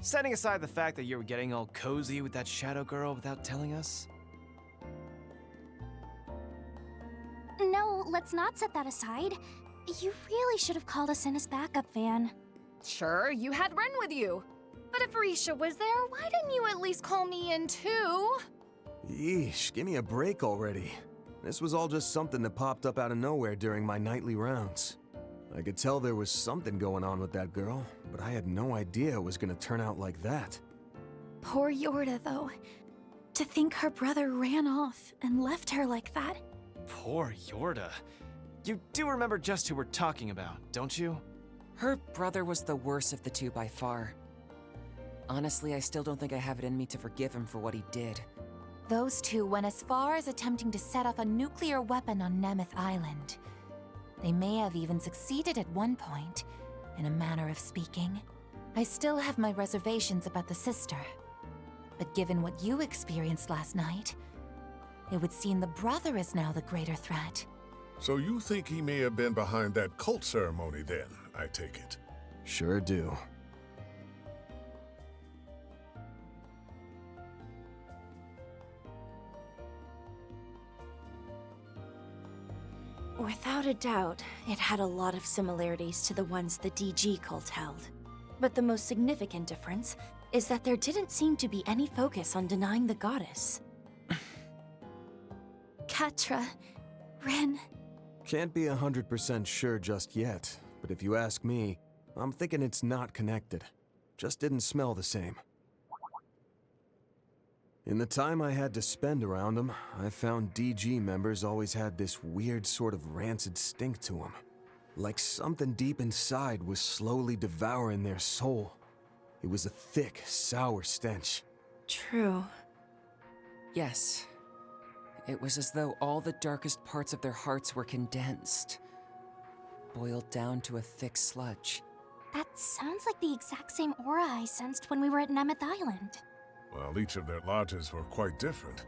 Setting aside the fact that you were getting all cozy with that shadow girl without telling us? No, let's not set that aside. You really should have called us in as backup, Van. Sure, you had Ren with you. But if Risha was there, why didn't you at least call me in too? Yeesh, give me a break already. This was all just something that popped up out of nowhere during my nightly rounds. I could tell there was something going on with that girl, but I had no idea it was gonna turn out like that. Poor Yorda, though. To think her brother ran off and left her like that. Poor Yorda. You do remember just who we're talking about, don't you? Her brother was the worst of the two by far. Honestly, I still don't think I have it in me to forgive him for what he did. Those two went as far as attempting to set off a nuclear weapon on Nemeth Island. They may have even succeeded at one point, in a manner of speaking. I still have my reservations about the sister. But given what you experienced last night, it would seem the brother is now the greater threat. So you think he may have been behind that cult ceremony then, I take it? Sure do. Without a doubt, it had a lot of similarities to the ones the DG cult held. But the most significant difference is that there didn't seem to be any focus on denying the goddess. Katra, Ren. Can't be 100% sure just yet, but if you ask me, I'm thinking it's not connected. Just didn't smell the same. In the time I had to spend around them, I found DG members always had this weird sort of rancid stink to them. Like something deep inside was slowly devouring their soul. It was a thick, sour stench. True. Yes. It was as though all the darkest parts of their hearts were condensed, boiled down to a thick sludge. That sounds like the exact same aura I sensed when we were at Nemeth Island. Well, each of their lodges were quite different.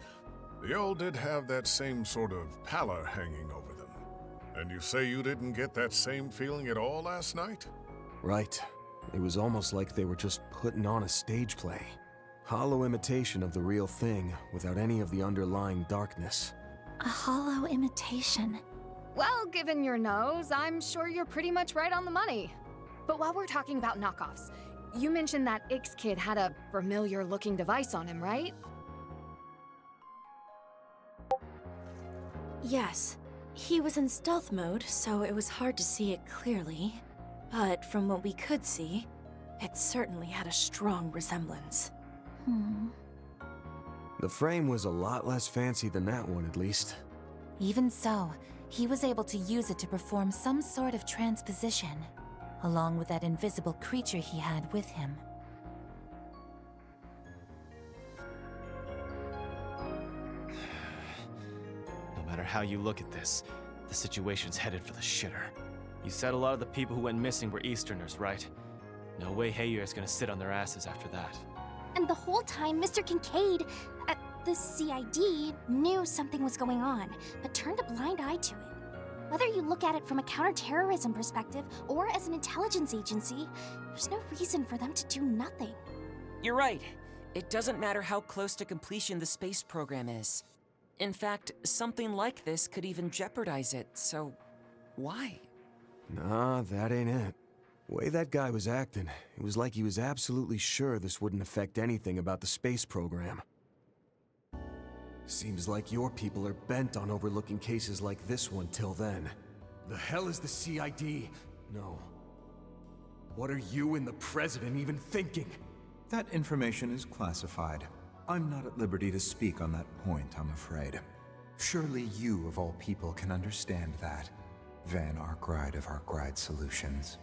They all did have that same sort of pallor hanging over them. And you say you didn't get that same feeling at all last night? Right. It was almost like they were just putting on a stage play. Hollow imitation of the real thing, without any of the underlying darkness. A hollow imitation. Well, given your nose, I'm sure you're pretty much right on the money. But while we're talking about knockoffs, you mentioned that Ix kid had a familiar-looking device on him, right? Yes. He was in stealth mode, so it was hard to see it clearly. But from what we could see, it certainly had a strong resemblance. The frame was a lot less fancy than that one, at least. Even so, he was able to use it to perform some sort of transposition, along with that invisible creature he had with him. No matter how you look at this, the situation's headed for the shitter. You said a lot of the people who went missing were Easterners, right? No way WHAAA is gonna sit on their asses after that. And the whole time, Mr. Kincaid, at the CID, knew something was going on, but turned a blind eye to it. Whether you look at it from a counterterrorism perspective or as an intelligence agency, there's no reason for them to do nothing. You're right. It doesn't matter how close to completion the space program is. In fact, something like this could even jeopardize it, so why? Nah, that ain't it. Way that guy was acting, it was like he was absolutely sure this wouldn't affect anything about the space program. Seems like your people are bent on overlooking cases like this one till then. The hell is the CID? No. What are you and the President even thinking? That information is classified. I'm not at liberty to speak on that point, I'm afraid. Surely you, of all people, can understand that. Van Arkwright of Arkwright Solutions.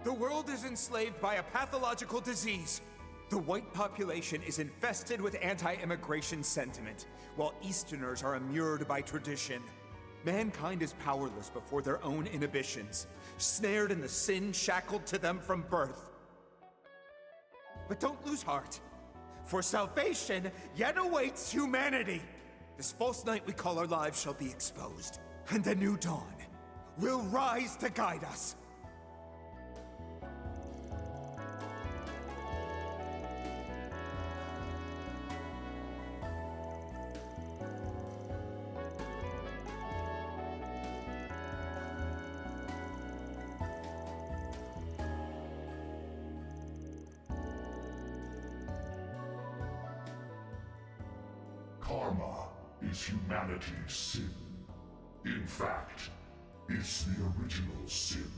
The world is enslaved by a pathological disease. The white population is infested with anti-immigration sentiment, while Easterners are immured by tradition. Mankind is powerless before their own inhibitions, snared in the sin shackled to them from birth. But don't lose heart, for salvation yet awaits humanity. This false night we call our lives shall be exposed, and the new dawn will rise to guide us. Karma is humanity's sin. In fact, it's the original sin.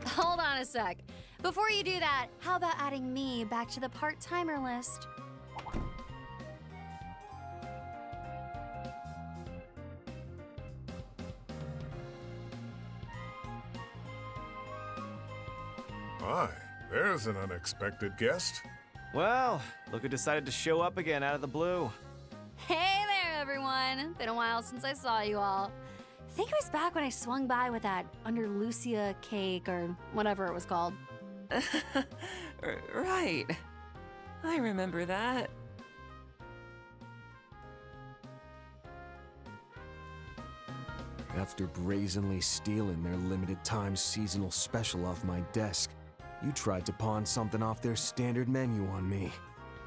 Hold on a sec. Before you do that, how about adding me back to the part-timer list? My, there's an unexpected guest. Well, look who decided to show up again out of the blue. Hey there, everyone. Been a while since I saw you all. I think it was back when I swung by with that Under Lucia cake or whatever it was called. Right. I remember that. After brazenly stealing their limited time seasonal special off my desk, You tried to pawn something off their standard menu on me.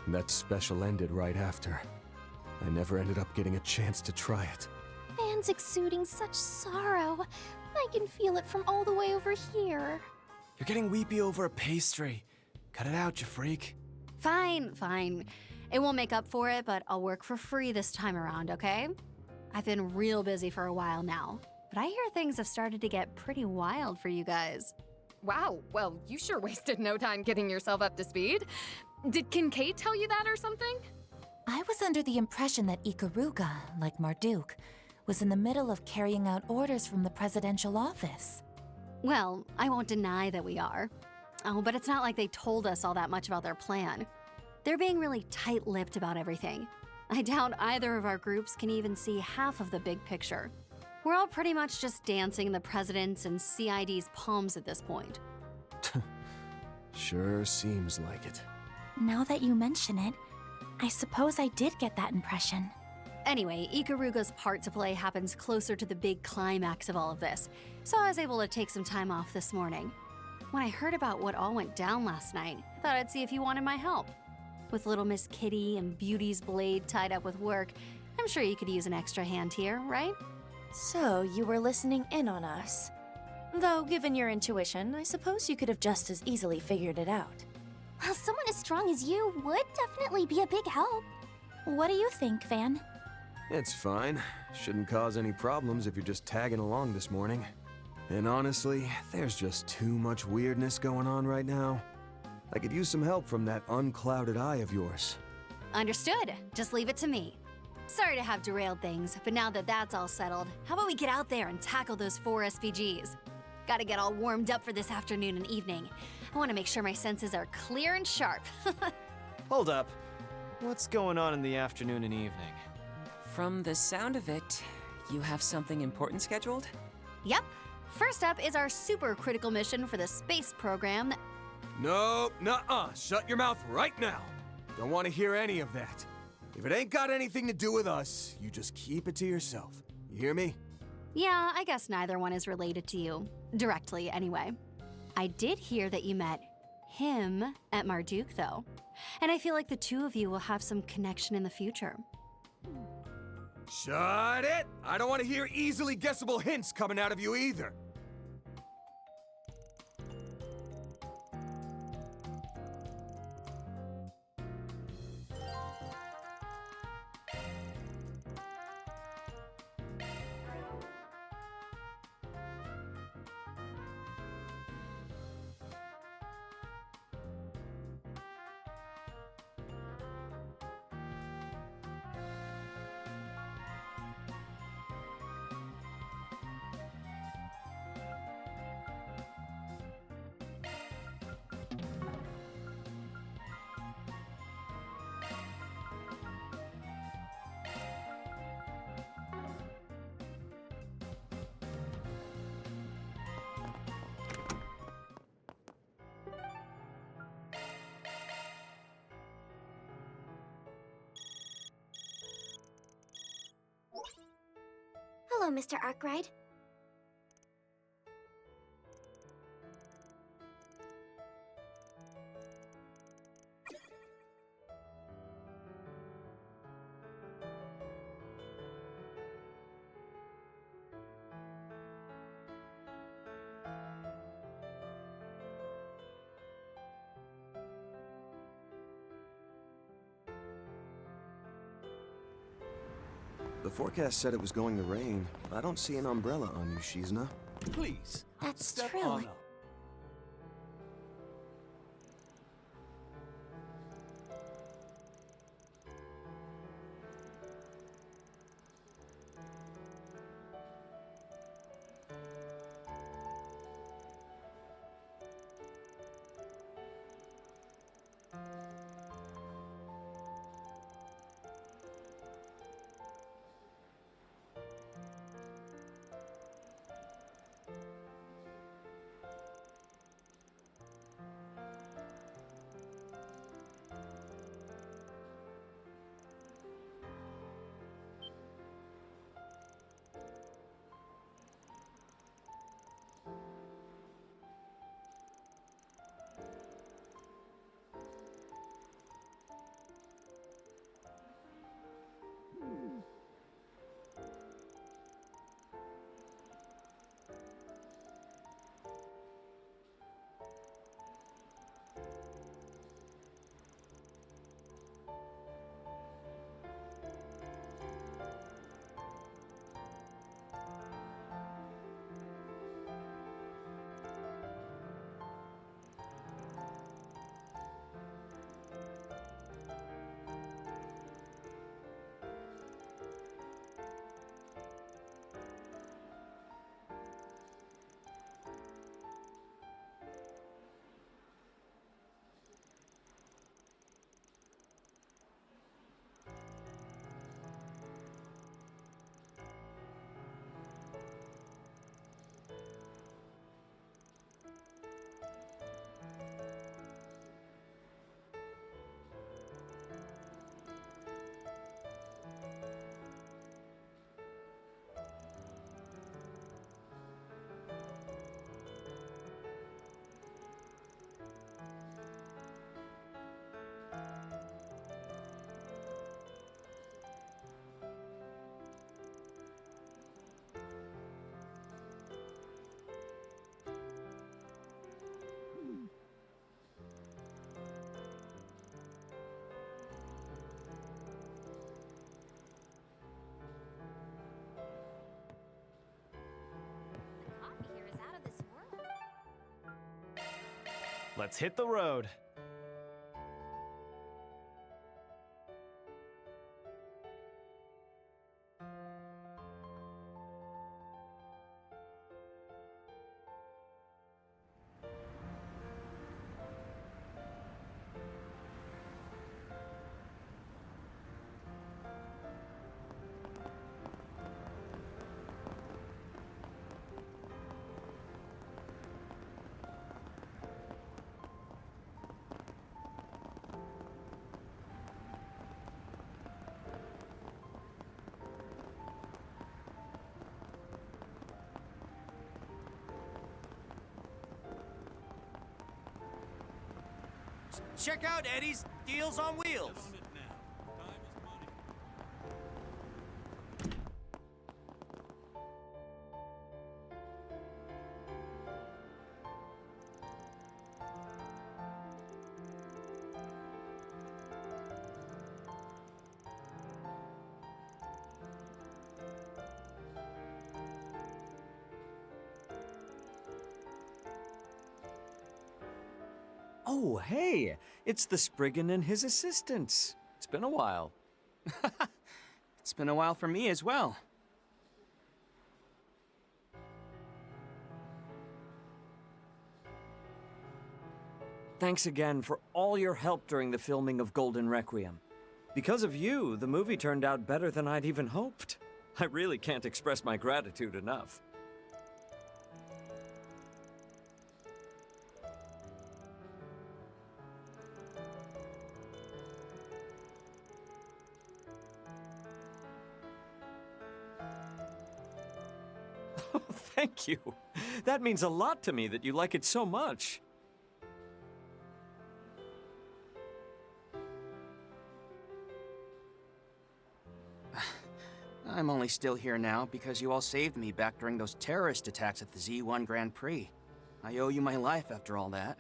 That special ended right after. I never ended up getting a chance to try it. Van's exuding such sorrow. I can feel it from all the way over here. You're getting weepy over a pastry. Cut it out, you freak. Fine, fine. It won't make up for it, but I'll work for free this time around, okay? I've been real busy for a while now, but I hear things have started to get pretty wild for you guys. Wow, well, you sure wasted no time getting yourself up to speed. Did Kincaid tell you that or something? I was under the impression that Ikaruga, like Marduk, was in the middle of carrying out orders from the presidential office. Well, I won't deny that we are. Oh, but it's not like they told us all that much about their plan. They're being really tight-lipped about everything. I doubt either of our groups can even see half of the big picture. We're all pretty much just dancing in the president's and CID's palms at this point. Sure seems like it. Now that you mention it, I suppose I did get that impression. Anyway, Ikaruga's part to play happens closer to the big climax of all of this, so I was able to take some time off this morning. When I heard about what all went down last night, I thought I'd see if you wanted my help. With little Miss Kitty and Beauty's blade tied up with work, I'm sure you could use an extra hand here, right? So, you were listening in on us. Though, given your intuition, I suppose you could have just as easily figured it out. Well, someone as strong as you would definitely be a big help. What do you think, Van? It's fine. Shouldn't cause any problems if you're just tagging along this morning. And honestly, there's just too much weirdness going on right now. I could use some help from that unclouded eye of yours. Understood. Just leave it to me. Sorry to have derailed things, but now that that's all settled, how about we get out there and tackle those 4 SPGs? Gotta get all warmed up for this afternoon and evening. I want to make sure my senses are clear and sharp. Hold up. What's going on in the afternoon and evening? From the sound of it, you have something important scheduled? Yep. First up is our super critical mission for the space program that... No, nuh-uh. Shut your mouth right now. Don't want to hear any of that. If it ain't got anything to do with us, you just keep it to yourself. You hear me? Yeah, I guess neither one is related to you. Directly, anyway. I did hear that you met him at Marduk, though. And I feel like the two of you will have some connection in the future. Shut it! I don't want to hear easily guessable hints coming out of you either. Hello, Mr. Arkwright. The forecast said it was going to rain. I don't see an umbrella on you, Shizna. Please. That's Step true. on up. Let's hit the road. Check out Eddie's Deals on Wheels. Oh, hey! It's the Spriggan and his assistants. It's been a while. It's been a while for me as well. Thanks again for all your help during the filming of Golden Requiem. Because of you, the movie turned out better than I'd even hoped. I really can't express my gratitude enough. Oh, thank you. That means a lot to me that you like it so much. I'm only still here now because you all saved me back during those terrorist attacks at the Z1 Grand Prix. I owe you my life after all that.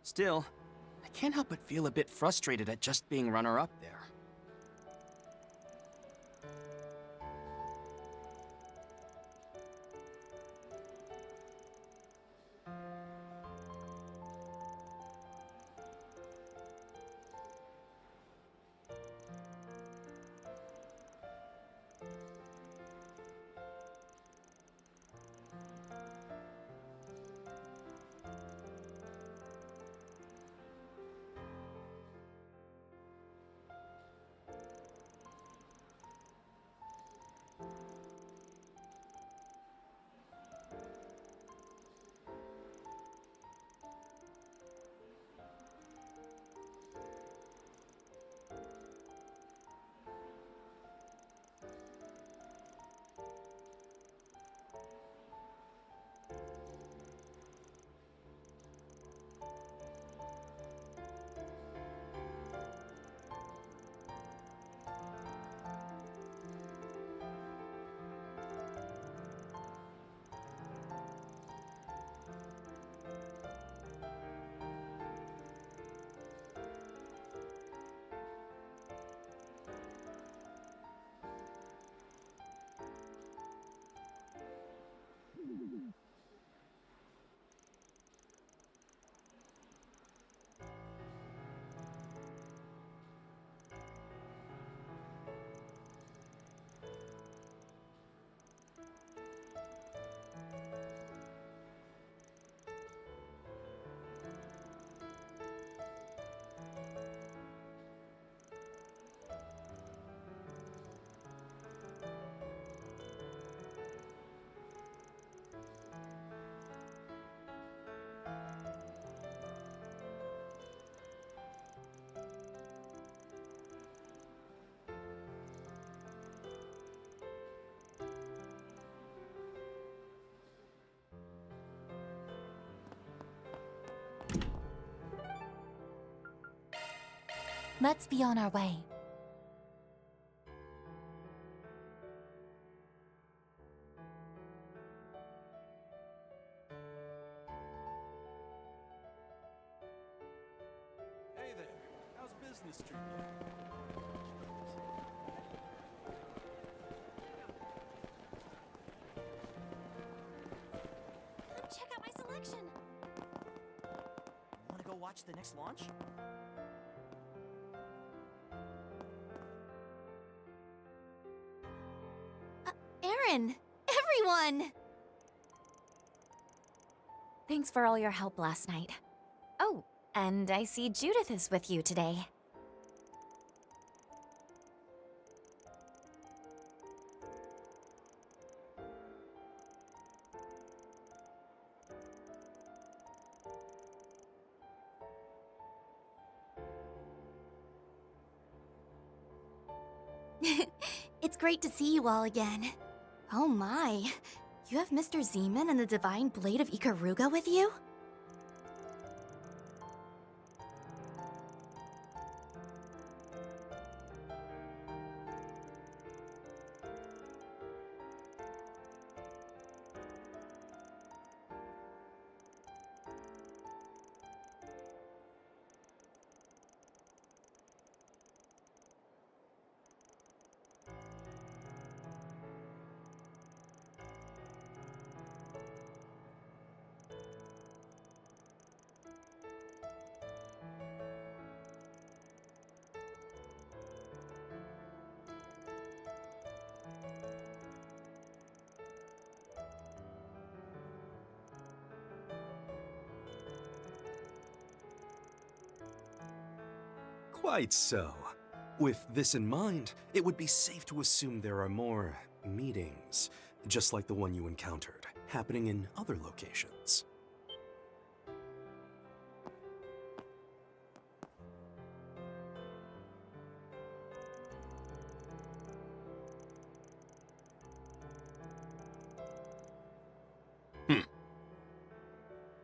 Still, I can't help but feel a bit frustrated at just being runner-up there. Let's be on our way. Hey there, how's business treating you? Check out my selection. Wanna go watch the next launch? Aaron! Everyone! Thanks for all your help last night. Oh, and I see Judith is with you today. It's great to see you all again. Oh my, you have Mr. Zeman and the Divine Blade of Ikaruga with you? Quite so. With this in mind, it would be safe to assume there are more meetings, just like the one you encountered, happening in other locations.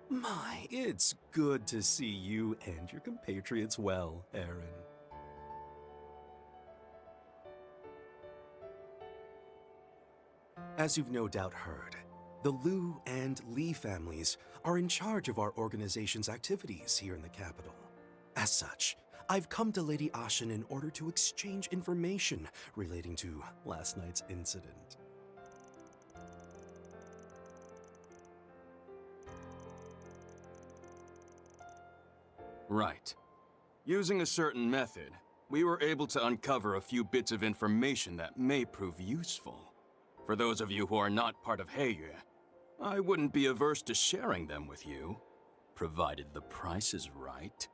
My, it's good to see you and your compatriots well, Aaron. As you've no doubt heard, the Liu and Li families are in charge of our organization's activities here in the capital. As such, I've come to Lady Ashen in order to exchange information relating to last night's incident. Right. Using a certain method, we were able to uncover a few bits of information that may prove useful. For those of you who are not part of WHAAAA, I wouldn't be averse to sharing them with you, provided the price is right.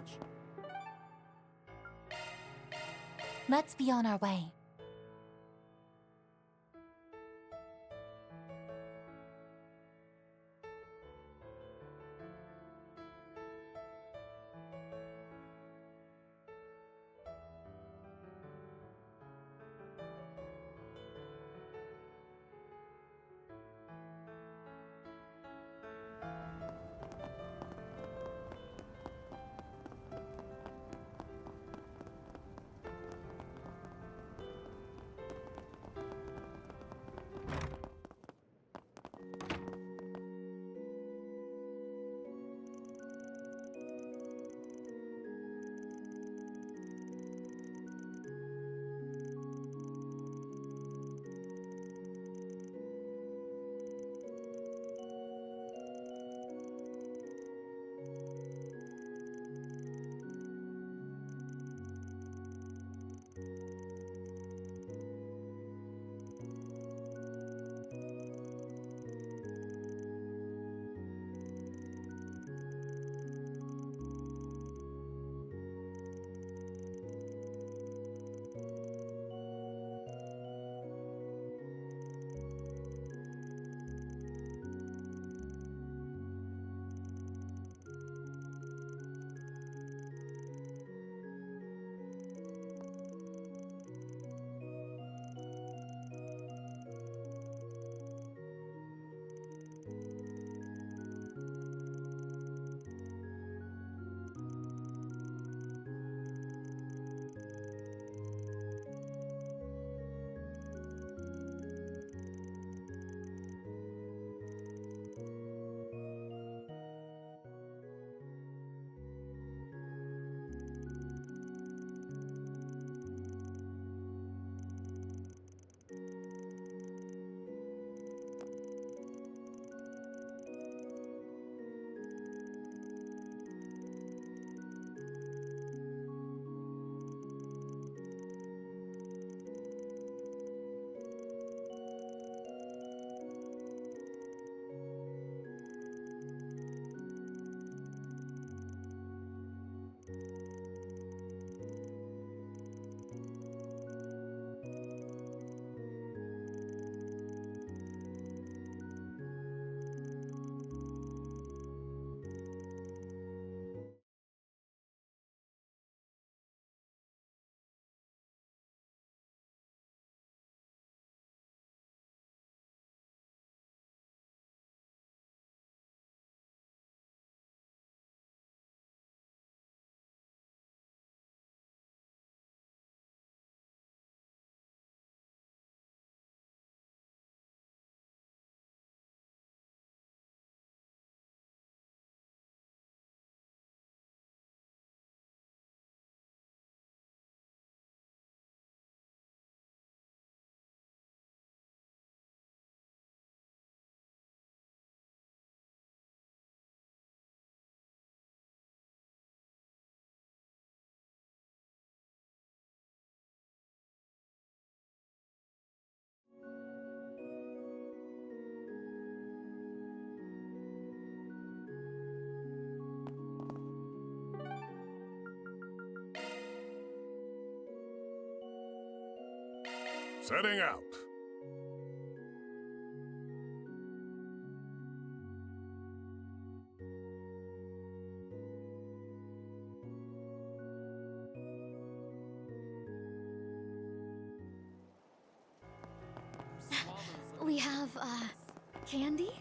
much. Let's be on our way. Setting out. We have, candy?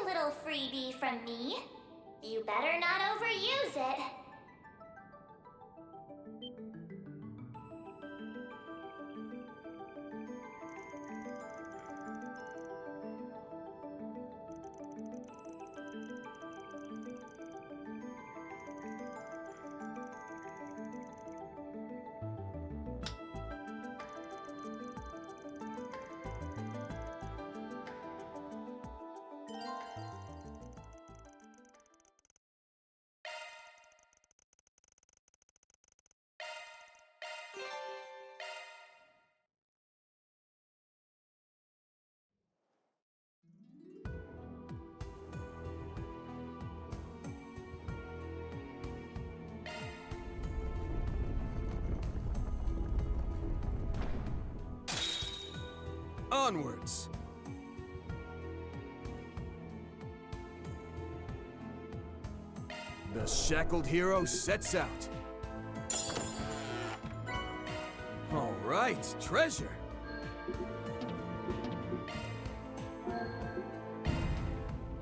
a little freebie from me. You better not overuse it. Onwards! The shackled hero sets out. All right, treasure.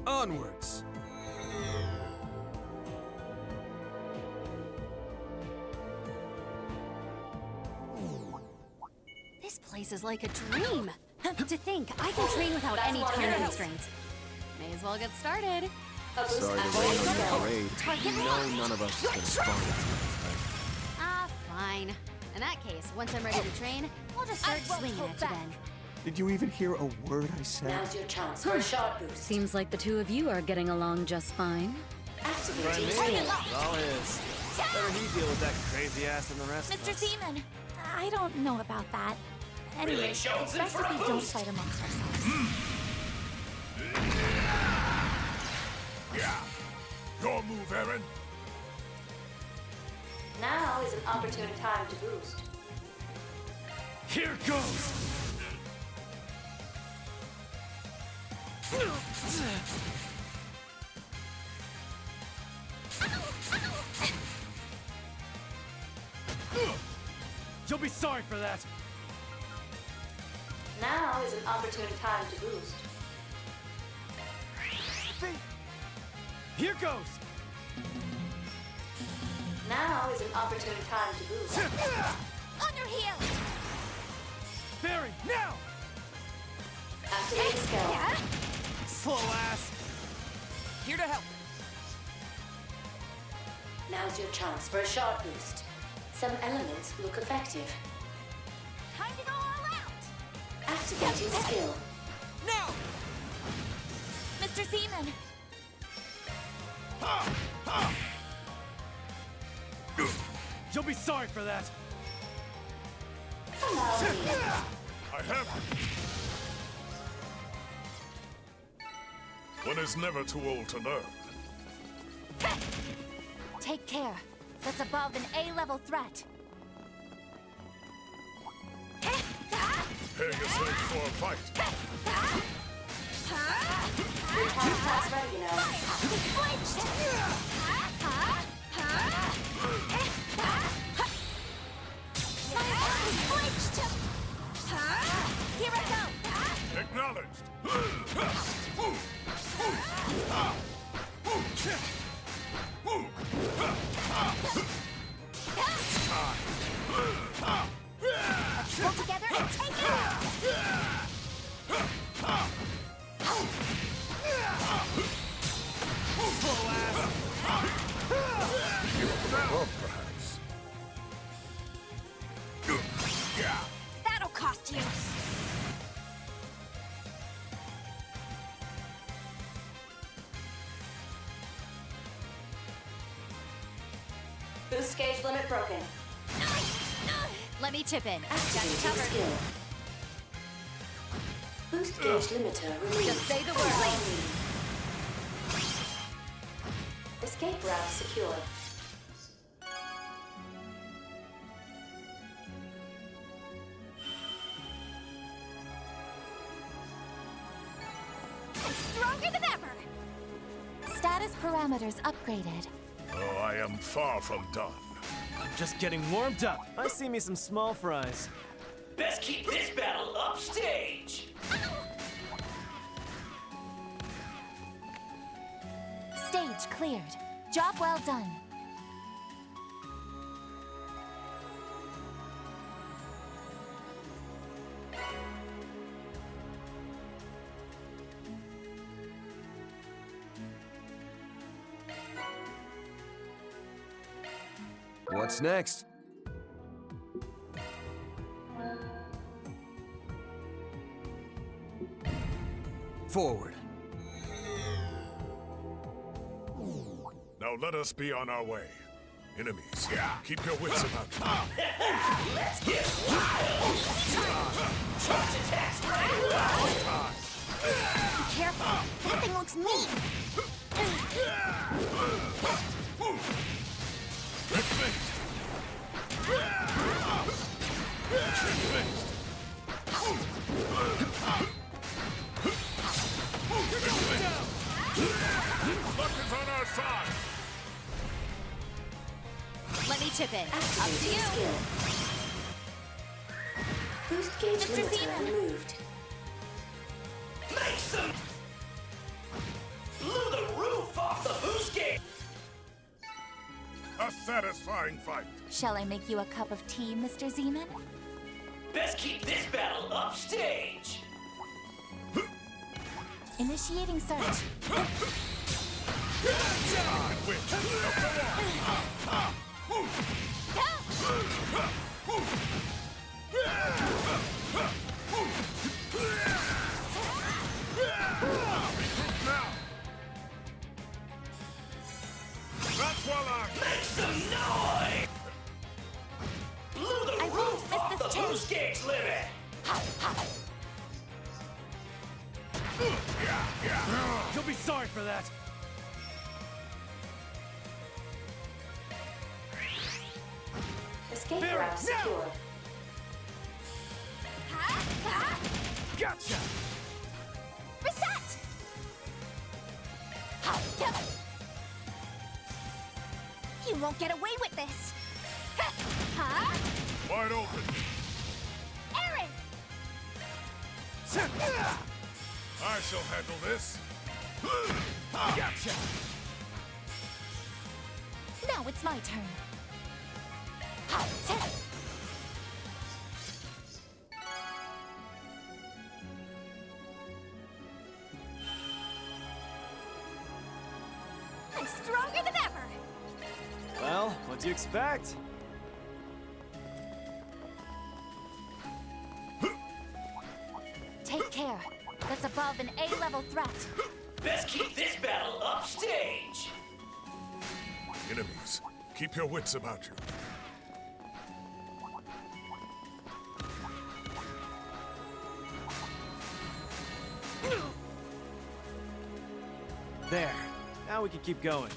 Onwards. This place is like a dream. To think, I can train without any time constraints. May as well get started. Sorry to rain on your parade. You know none of us is gonna spawn it tonight. Ah, fine. In that case, once I'm ready to train, I'll just start swinging at you then. Did you even hear a word I said? Now's your chance for a shot boost. Seems like the two of you are getting along just fine. Activating It all is. Better he deal with that crazy ass than the rest of Mr. us. Seaman, I don't know about that. Anyway, Really, it's Johnson, best for if a we don't boost. fight amongst ourselves. Yeah. Your move, Aaron. Now is an opportune time to boost. Here goes! You'll be sorry for that! Now is an opportune time to boost. Here goes! Now is an opportune time to boost. On your heel! Barry, now! Activate skill. Slow ass! Here to help. Now's your chance for a shot boost. Some elements look effective. Time to go all out! Activating skill. Now! Mr. Seaman! You'll be sorry for that! Allow me. I have you. One is never too old to learn. Take care. That's above an A-level threat. Prepare yourself for a fight. Contact's ready now. Here I go! Acknowledged. Pull together and take it! Well, perhaps. That'll cost you! Boost gauge limit broken. Let me chip in. Got you Activating covered. skill. Boost gauge limiter removed. Just say the word. Escape route secure. Stronger than ever! Status parameters upgraded. Oh, I am far from done. I'm just getting warmed up. I see me some small fries. Best keep this battle upstage! Stage cleared. Job well done. What's next? Forward. Now let us be on our way. Enemies, keep your wits about you. Let's get wild! Charge attacks right. Be careful. That thing looks neat. Luck is on our side. Let me chip in. Up to Activating you. skill. Boost gauge Mr. limiter Zeman. removed. Make some... Blew the roof off the boost gate! A satisfying fight. Shall I make you a cup of tea, Mr. Zeman? Best keep this battle upstage! Initiating search. That's while I'm... Make some noise! Blew the I won't roof miss off this the chance. boost gauge limit! You'll be sorry for that. Escape Barry, route now! secure. Gotcha. Reset! You won't get away with this. Huh? Wide open. Aaron! I shall handle this. Gotcha. Now it's my turn. I'm stronger than ever! Well, what do you expect? Take care. That's above an A-level threat. Best keep this battle upstage! Enemies, keep your wits about you. There. Now we can keep going.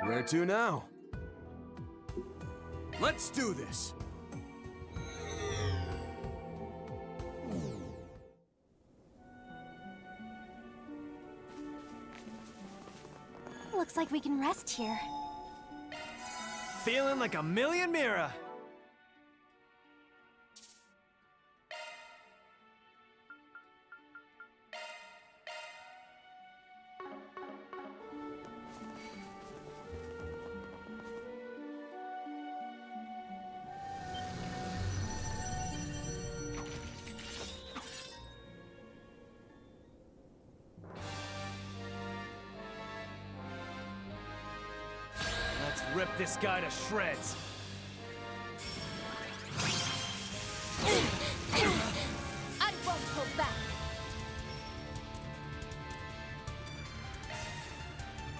Where to now? Let's do this. Looks like we can rest here. Feeling like a million Mira. Let's rip this guy to shreds. I won't hold back.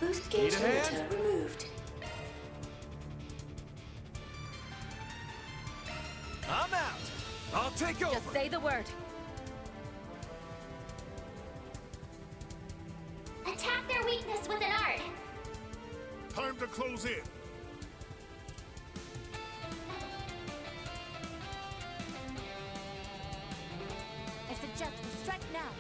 Boost gauge Need a hand? limiter removed. I'm out. I'll take over. Just say the word. Attack their weakness with an art. Time to close in. I suggest we strike now.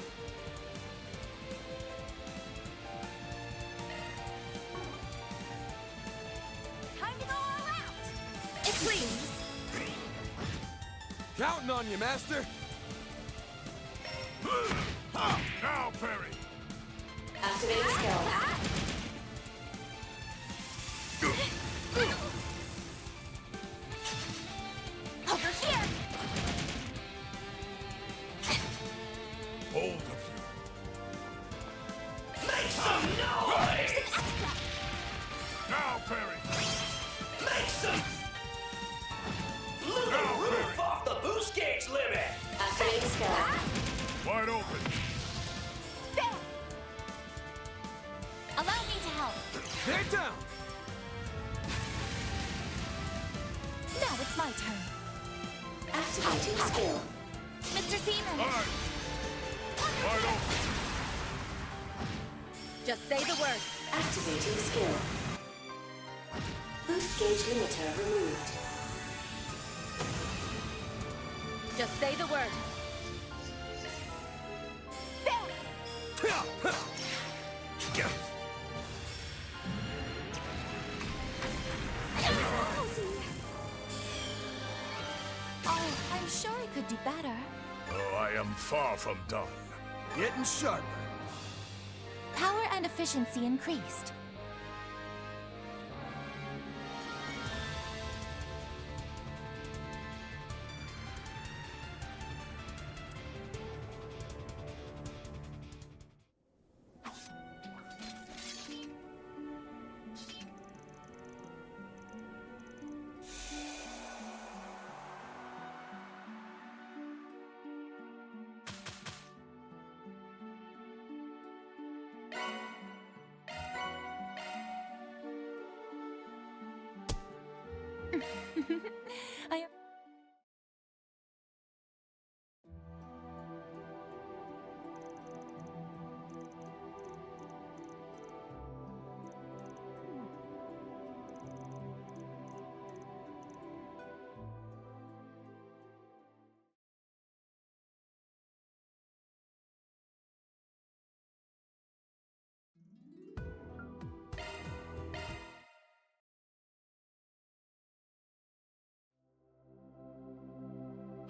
Counting on you, Master. Now, Perry! Activating skill. Over here! Hold of Make some noise! you. Now, Perry! Make some... Little roof off the boost gauge limit! Activating skill. Wide open. There! Allow me to help. They're down! Now it's my turn. Activating skill. Mr. Seaman! Wide open. Just say the word. Activating skill. Boost gauge limiter removed. Just say the word. Oh, I'm sure I could do better. Oh, I am far from done. Getting sharper. Power and efficiency increased. I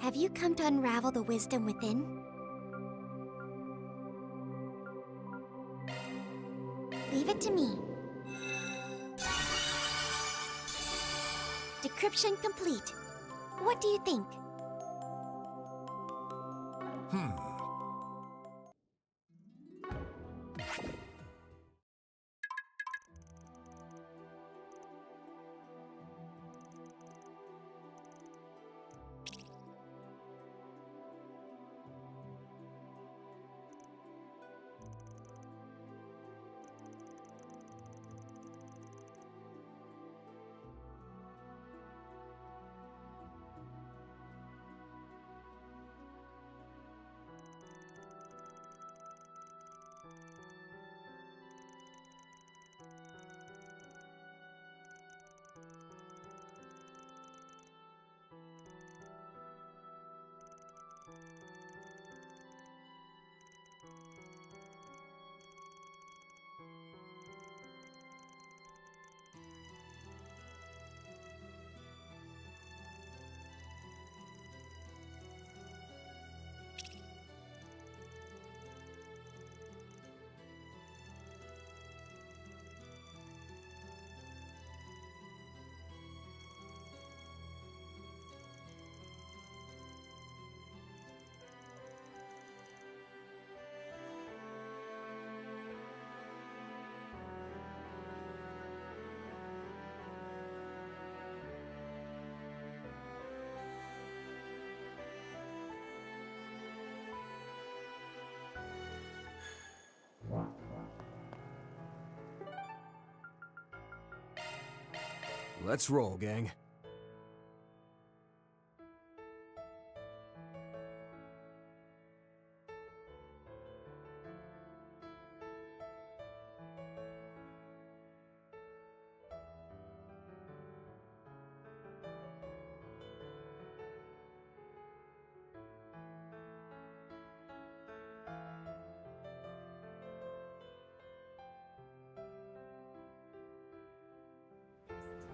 Have you come to unravel the wisdom within? Leave it to me. Decryption complete. What do you think? Let's roll, gang.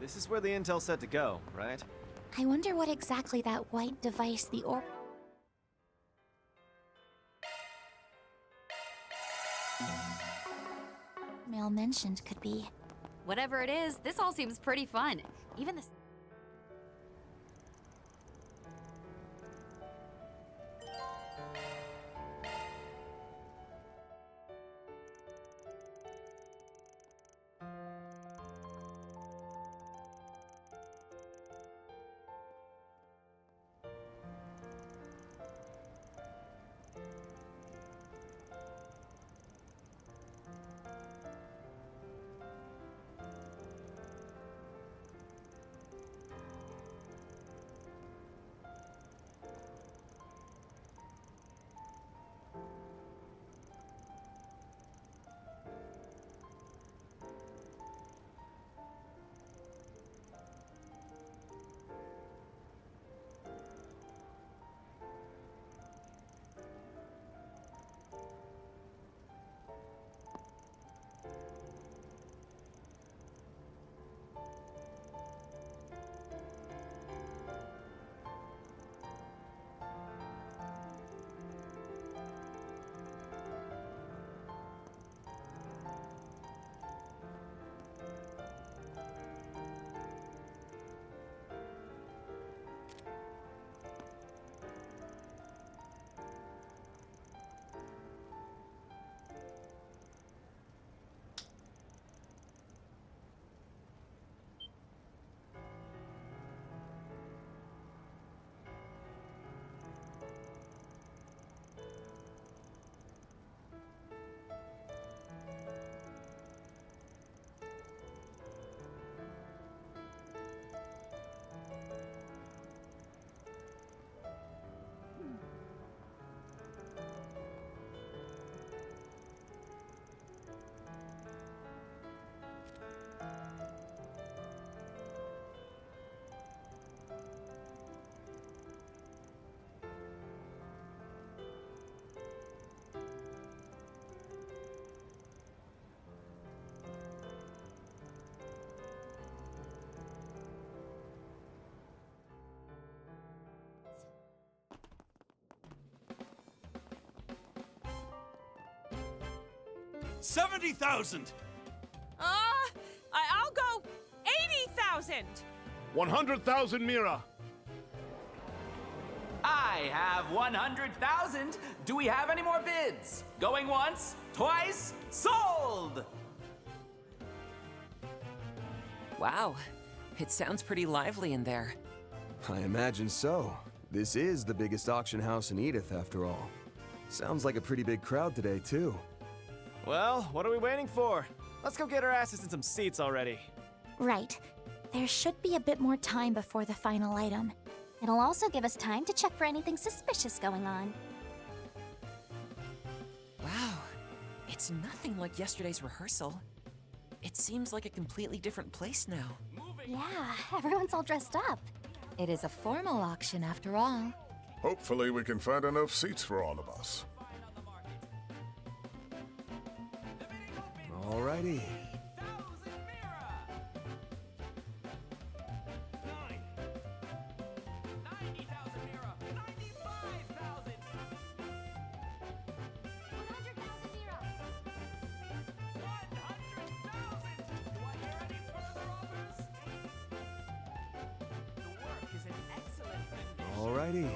This is where the intel's set to go, right? I wonder what exactly that white device the Mail mentioned could be. Whatever it is, this all seems pretty fun. Even the... $70,000! I'll go 80,000! 100,000, Mira! I have 100,000. Do we have any more bids? Going once, twice, sold! Wow, it sounds pretty lively in there. I imagine so. This is the biggest auction house in Edith, after all. Sounds like a pretty big crowd today, too. Well, what are we waiting for? Let's go get our asses in some seats already. Right. There should be a bit more time before the final item. It'll also give us time to check for anything suspicious going on. Wow, it's nothing like yesterday's rehearsal. It seems like a completely different place now. Yeah, everyone's all dressed up. It is a formal auction after all. Hopefully we can find enough seats for all of us. Alrighty. Alrighty.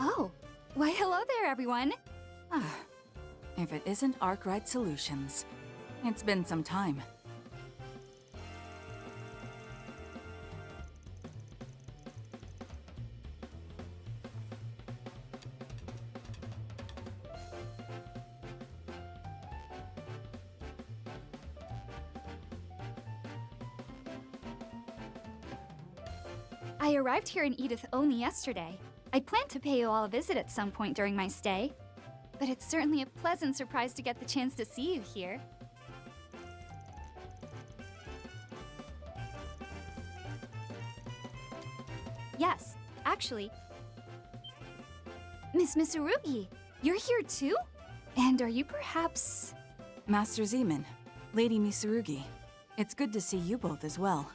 Oh, why hello there, everyone. If it isn't Arkwright Solutions. It's been some time. I arrived here in Edith only yesterday. I planned to pay you all a visit at some point during my stay, but it's certainly a pleasant surprise to get the chance to see you here. Yes, actually. Miss Misurugi, you're here too? And are you perhaps... Master Zeman, Lady Misurugi. It's good to see you both as well.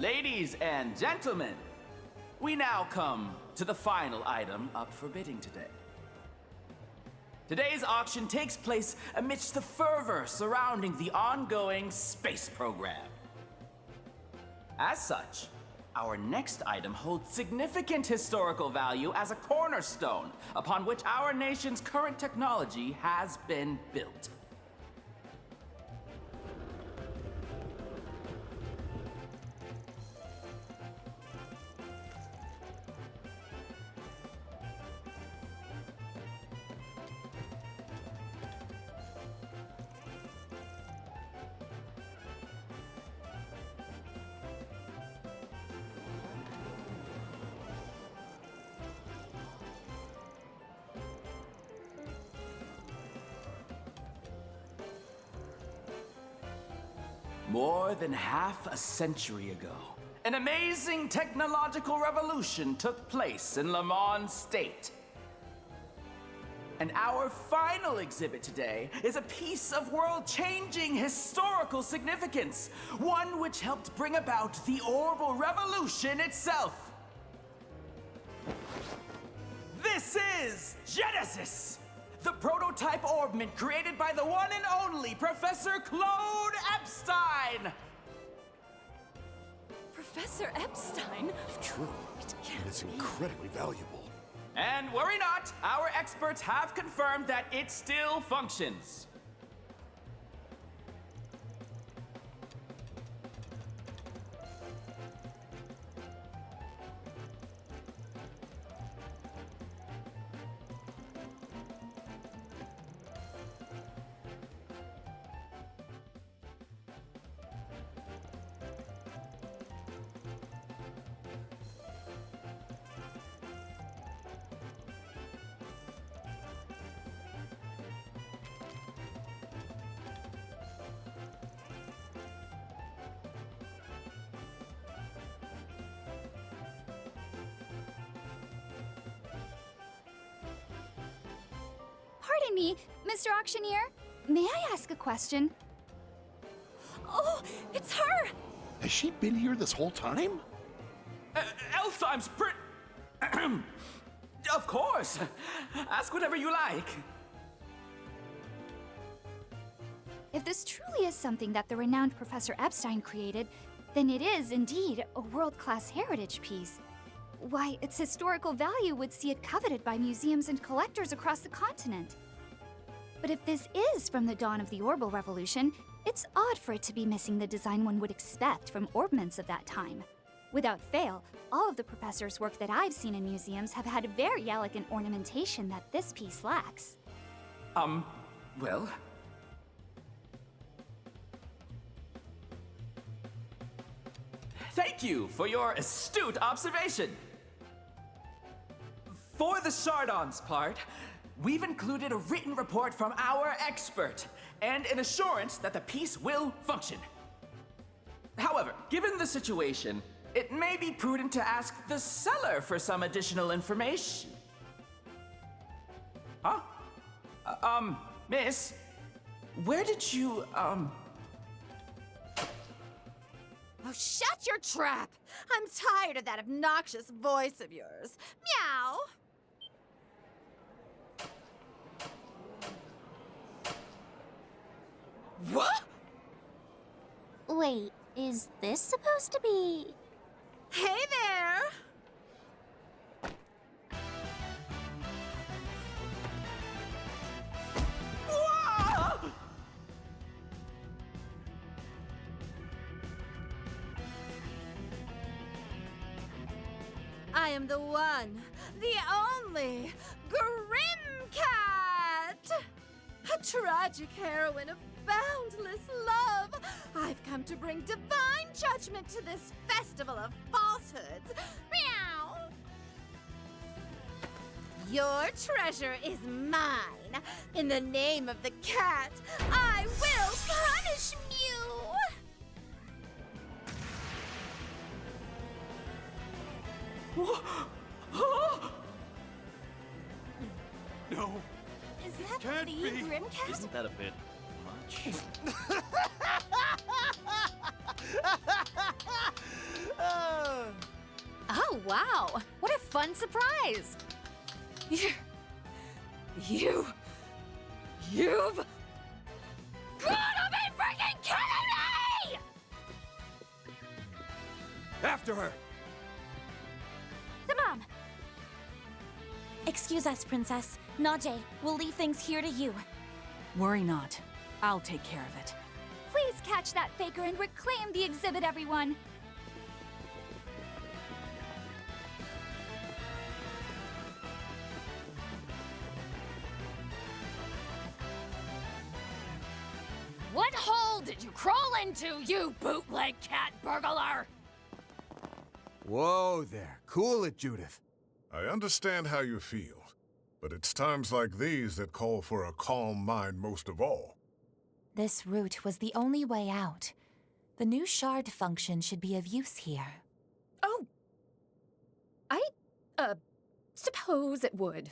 Ladies and gentlemen, we now come to the final item up for bidding today. Today's auction takes place amidst the fervor surrounding the ongoing space program. As such, our next item holds significant historical value as a cornerstone upon which our nation's current technology has been built. More than half a century ago, an amazing technological revolution took place in Lamont State. And our final exhibit today is a piece of world-changing historical significance, one which helped bring about the orbital revolution itself. This is Genesis, the prototype orbment created by the one and only Professor Claude Epstein! Professor Epstein? True. And it's incredibly valuable. And worry not, our experts have confirmed that it still functions. Pardon me, Mr. Auctioneer. May I ask a question? Oh, it's her! Has she been here this whole time? Elfheim's Of course! Ask whatever you like. If this truly is something that the renowned Professor Epstein created, then it is indeed a world-class heritage piece. Why, its historical value would see it coveted by museums and collectors across the continent. But if this is from the dawn of the Orbital Revolution, it's odd for it to be missing the design one would expect from orbments of that time. Without fail, all of the professor's work that I've seen in museums have had very elegant ornamentation that this piece lacks. Well... Thank you for your astute observation. For the Chardon's part, we've included a written report from our expert and an assurance that the piece will function. However, given the situation, it may be prudent to ask the seller for some additional information. Huh? Miss, where did you, Oh, shut your trap! I'm tired of that obnoxious voice of yours. Meow! What? Wait, is this supposed to be... Hey there! Whoa! I am the one, the only, Grim Cat! A tragic heroine of boundless love. I've come to bring divine judgment to this festival of falsehoods. Meow! Your treasure is mine. In the name of the cat, I will punish you! No. Is that Can't the be. Grim Cat? Isn't that a bit much? Oh, wow! What a fun surprise! You've gotta be freaking kidding me! After her! The mom! Excuse us, Princess. Najee, we'll leave things here to you. Worry not. I'll take care of it. Please catch that faker and reclaim the exhibit, everyone. What hole did you crawl into, you bootleg cat burglar? Whoa there. Cool it, Judith. I understand how you feel, but it's times like these that call for a calm mind most of all. This route was the only way out. The new shard function should be of use here. Oh. I suppose it would.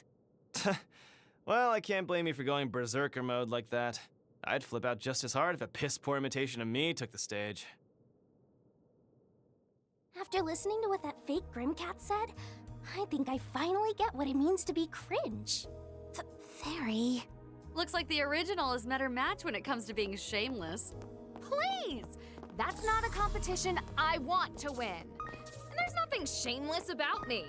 Well, I can't blame you for going berserker mode like that. I'd flip out just as hard if a piss-poor imitation of me took the stage. After listening to what that fake Grimcat said, I think I finally get what it means to be cringe. Fairy. Looks like the original is met her match when it comes to being shameless. Please! That's not a competition I want to win. And there's nothing shameless about me.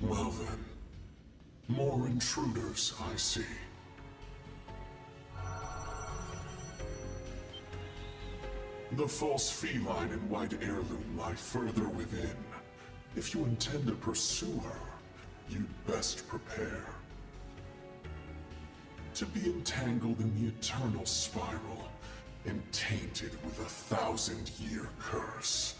Well then, more intruders, I see. The false feline and white heirloom lie further within. If you intend to pursue her, you'd best prepare. To be entangled in the eternal spiral and tainted with a 1,000-year curse.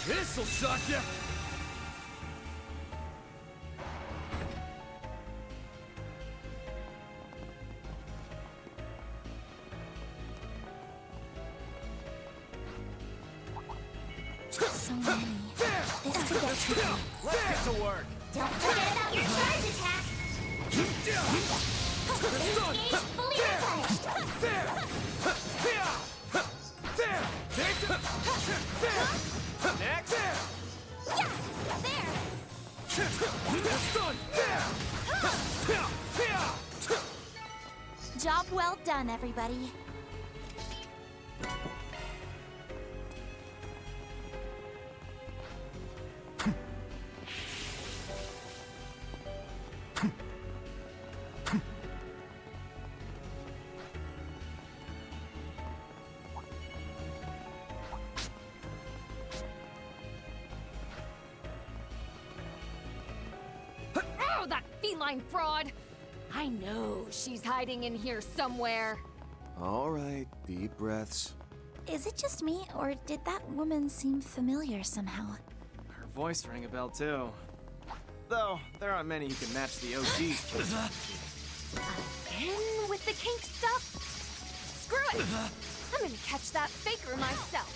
This'll shock ya! So many. This could get tricky. Let's get to work. Don't forget about your charge attack. This gauge fully replenished. Next. Yeah, there. Job well done, everybody. Oh, that feline fraud! I know she's hiding in here somewhere. All right, deep breaths. Is it just me, or did that woman seem familiar somehow? Her voice rang a bell too. Though, there aren't many who can match the OG's kids. Again with the kink stuff? Screw it! I'm gonna catch that faker myself.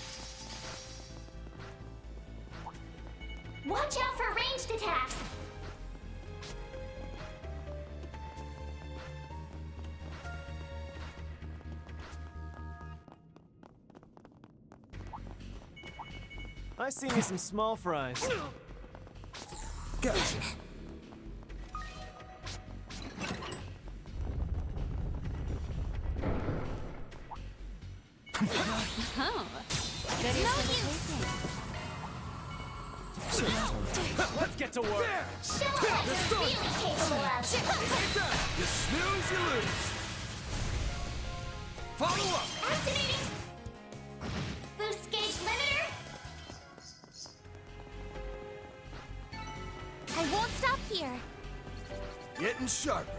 Watch out for ranged attacks. I see me some small fries. Gotcha. Oh, goodies for the taking. Let's get to work. Show us what you're really capable of. You snooze, you lose. Follow up. Activating boost gauge limiter. I won't stop here. Getting sharper.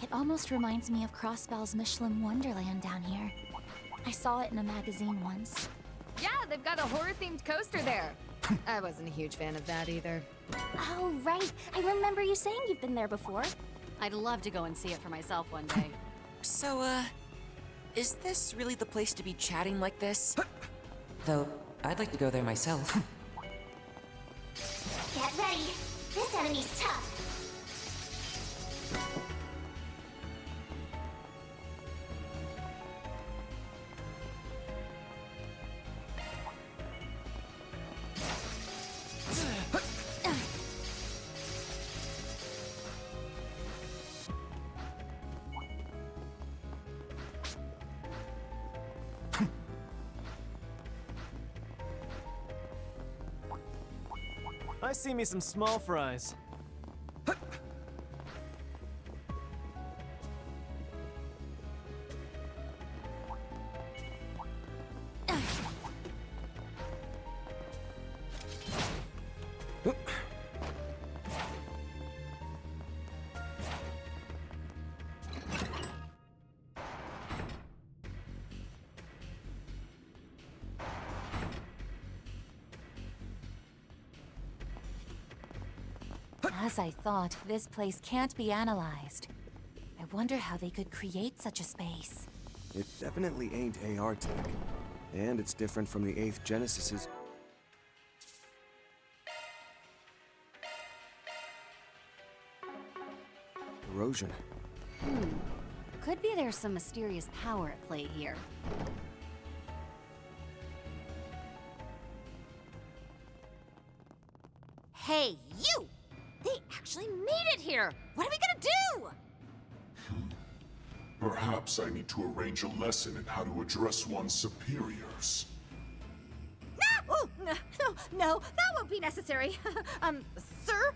It almost reminds me of Crossbell's Michelin Wonderland down here. I saw it in a magazine once. Yeah, they've got a horror-themed coaster there. I wasn't a huge fan of that either. Oh, right. I remember you saying you've been there before. I'd love to go and see it for myself one day. So, is this really the place to be chatting like this? Though, I'd like to go there myself. Get ready. This enemy's tough. I see me some small fries. As I thought, this place can't be analyzed. I wonder how they could create such a space. It definitely ain't AR tech. And it's different from the 8th Genesis's. Erosion. Could be there's some mysterious power at play here. Hey, you! They actually made it here! What are we gonna do? Perhaps I need to arrange a lesson in how to address one's superiors. No! Oh, no, that won't be necessary. Sir?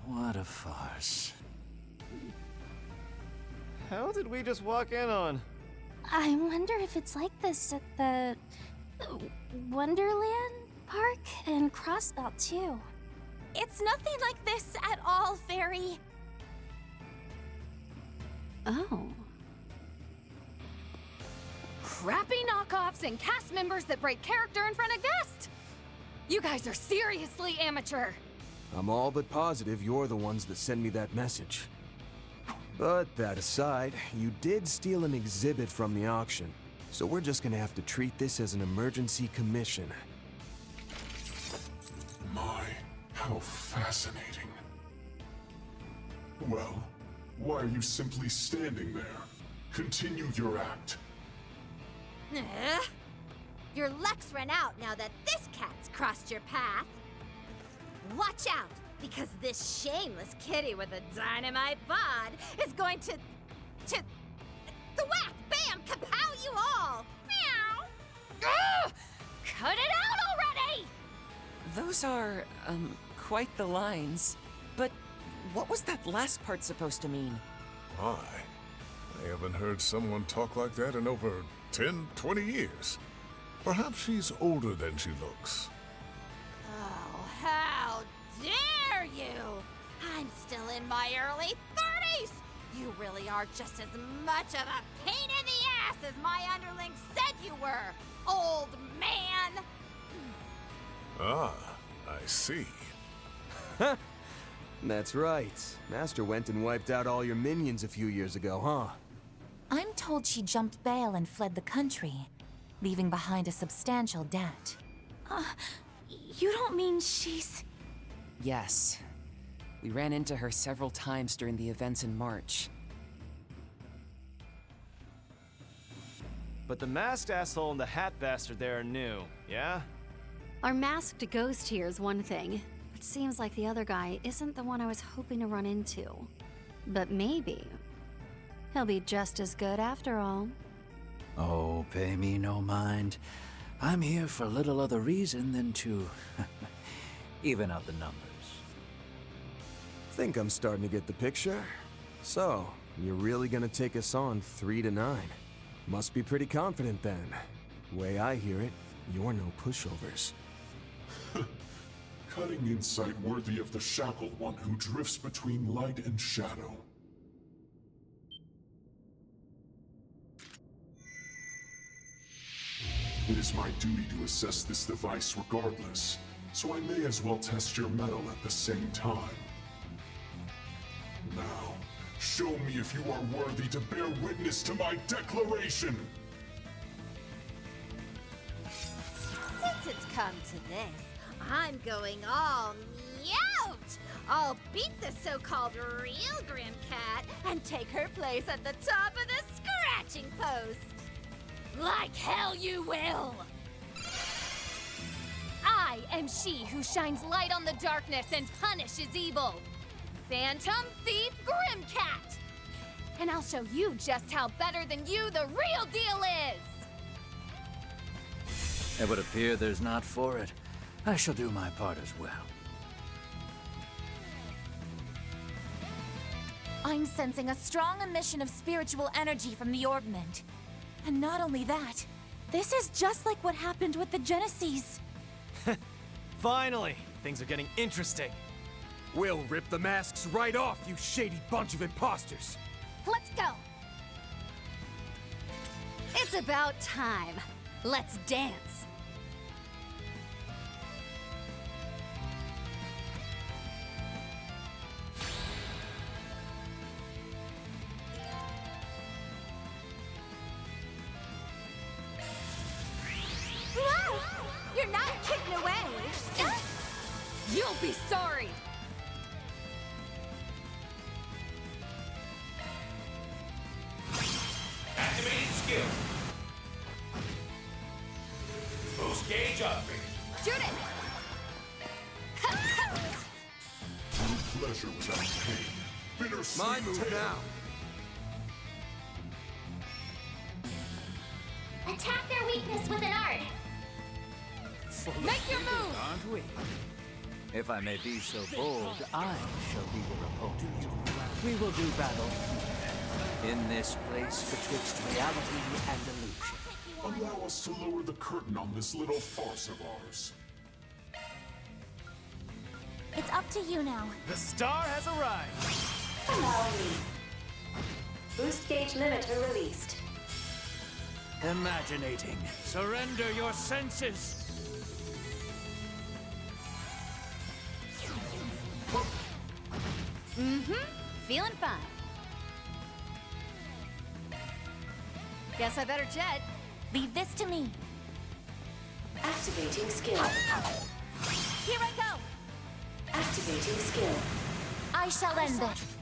What a farce. How did we just walk in on? I wonder if it's like this at the Wonderland Park and Crossbell too. It's nothing like this at all, Fairy. Oh. crappy knockoffs and cast members that break character in front of guests. You guys are seriously amateur. I'm all but positive you're the ones that send me that message. But that aside, you did steal an exhibit from the auction, so we're just gonna have to treat this as an emergency commission. My, how fascinating. Well, why are you simply standing there? Continue your act. Your luck's run out now that this cat's crossed your path. Watch out, because this shameless kitty with a dynamite bod is going to the whack, bam, kapow you all! Meow! Ugh! Cut it out already! Those are, quite the lines. But what was that last part supposed to mean? My, I haven't heard someone talk like that in over 10, 20 years. Perhaps she's older than she looks. Oh, how dare you! I'm still in my early 30s! You really are just as much of a pain in the ass as my underlings said you were, old man! Ah, I see. That's right. Master went and wiped out all your minions a few years ago, huh? I'm told she jumped bail and fled the country, leaving behind a substantial debt. You don't mean she's... Yes. We ran into her several times during the events in March. But the masked asshole and the hat bastard there are new, yeah? Our masked ghost here is one thing. It seems like the other guy isn't the one I was hoping to run into. But maybe he'll be just as good after all. Oh, pay me no mind. I'm here for little other reason than to even out the numbers. Think I'm starting to get the picture. So, you're really gonna take us on 3-9? Must be pretty confident then. Way I hear it, you're no pushovers. Cutting insight worthy of the shackled one who drifts between light and shadow. It is my duty to assess this device regardless, so I may as well test your mettle at the same time. Now, show me if you are worthy to bear witness to my declaration! Since it's come to this, I'm going all meowt! I'll beat the so-called real Grim Cat and take her place at the top of the scratching post! Like hell you will! I am she who shines light on the darkness and punishes evil! Phantom Thief Grim Cat! And I'll show you just how better than you the real deal is! It would appear there's not for it. I shall do my part as well. I'm sensing a strong emission of spiritual energy from the orbment. And not only that, this is just like what happened with the Genesees. Finally! Things are getting interesting. We'll rip the masks right off, you shady bunch of imposters! Let's go! It's about time. Let's dance. Whoa! You're not kidding away! You'll be sorry! Activating skill. Boost gauge upgrade. Shoot it! Pleasure without pain. Bittersweet My move tale. now. Attack their weakness with an art. Make your move! Aren't we? If I may be so bold, I shall be your opponent. We will do battle in this place betwixt reality and illusion. Allow us to lower the curtain on this little farce of ours. It's up to you now. The star has arrived! Allow me. Boost gauge limiter released. Imaginating. Surrender your senses. Feeling fine. Guess I better jet. Leave this to me. Activating skill. Here I go. Activating skill. I shall end this.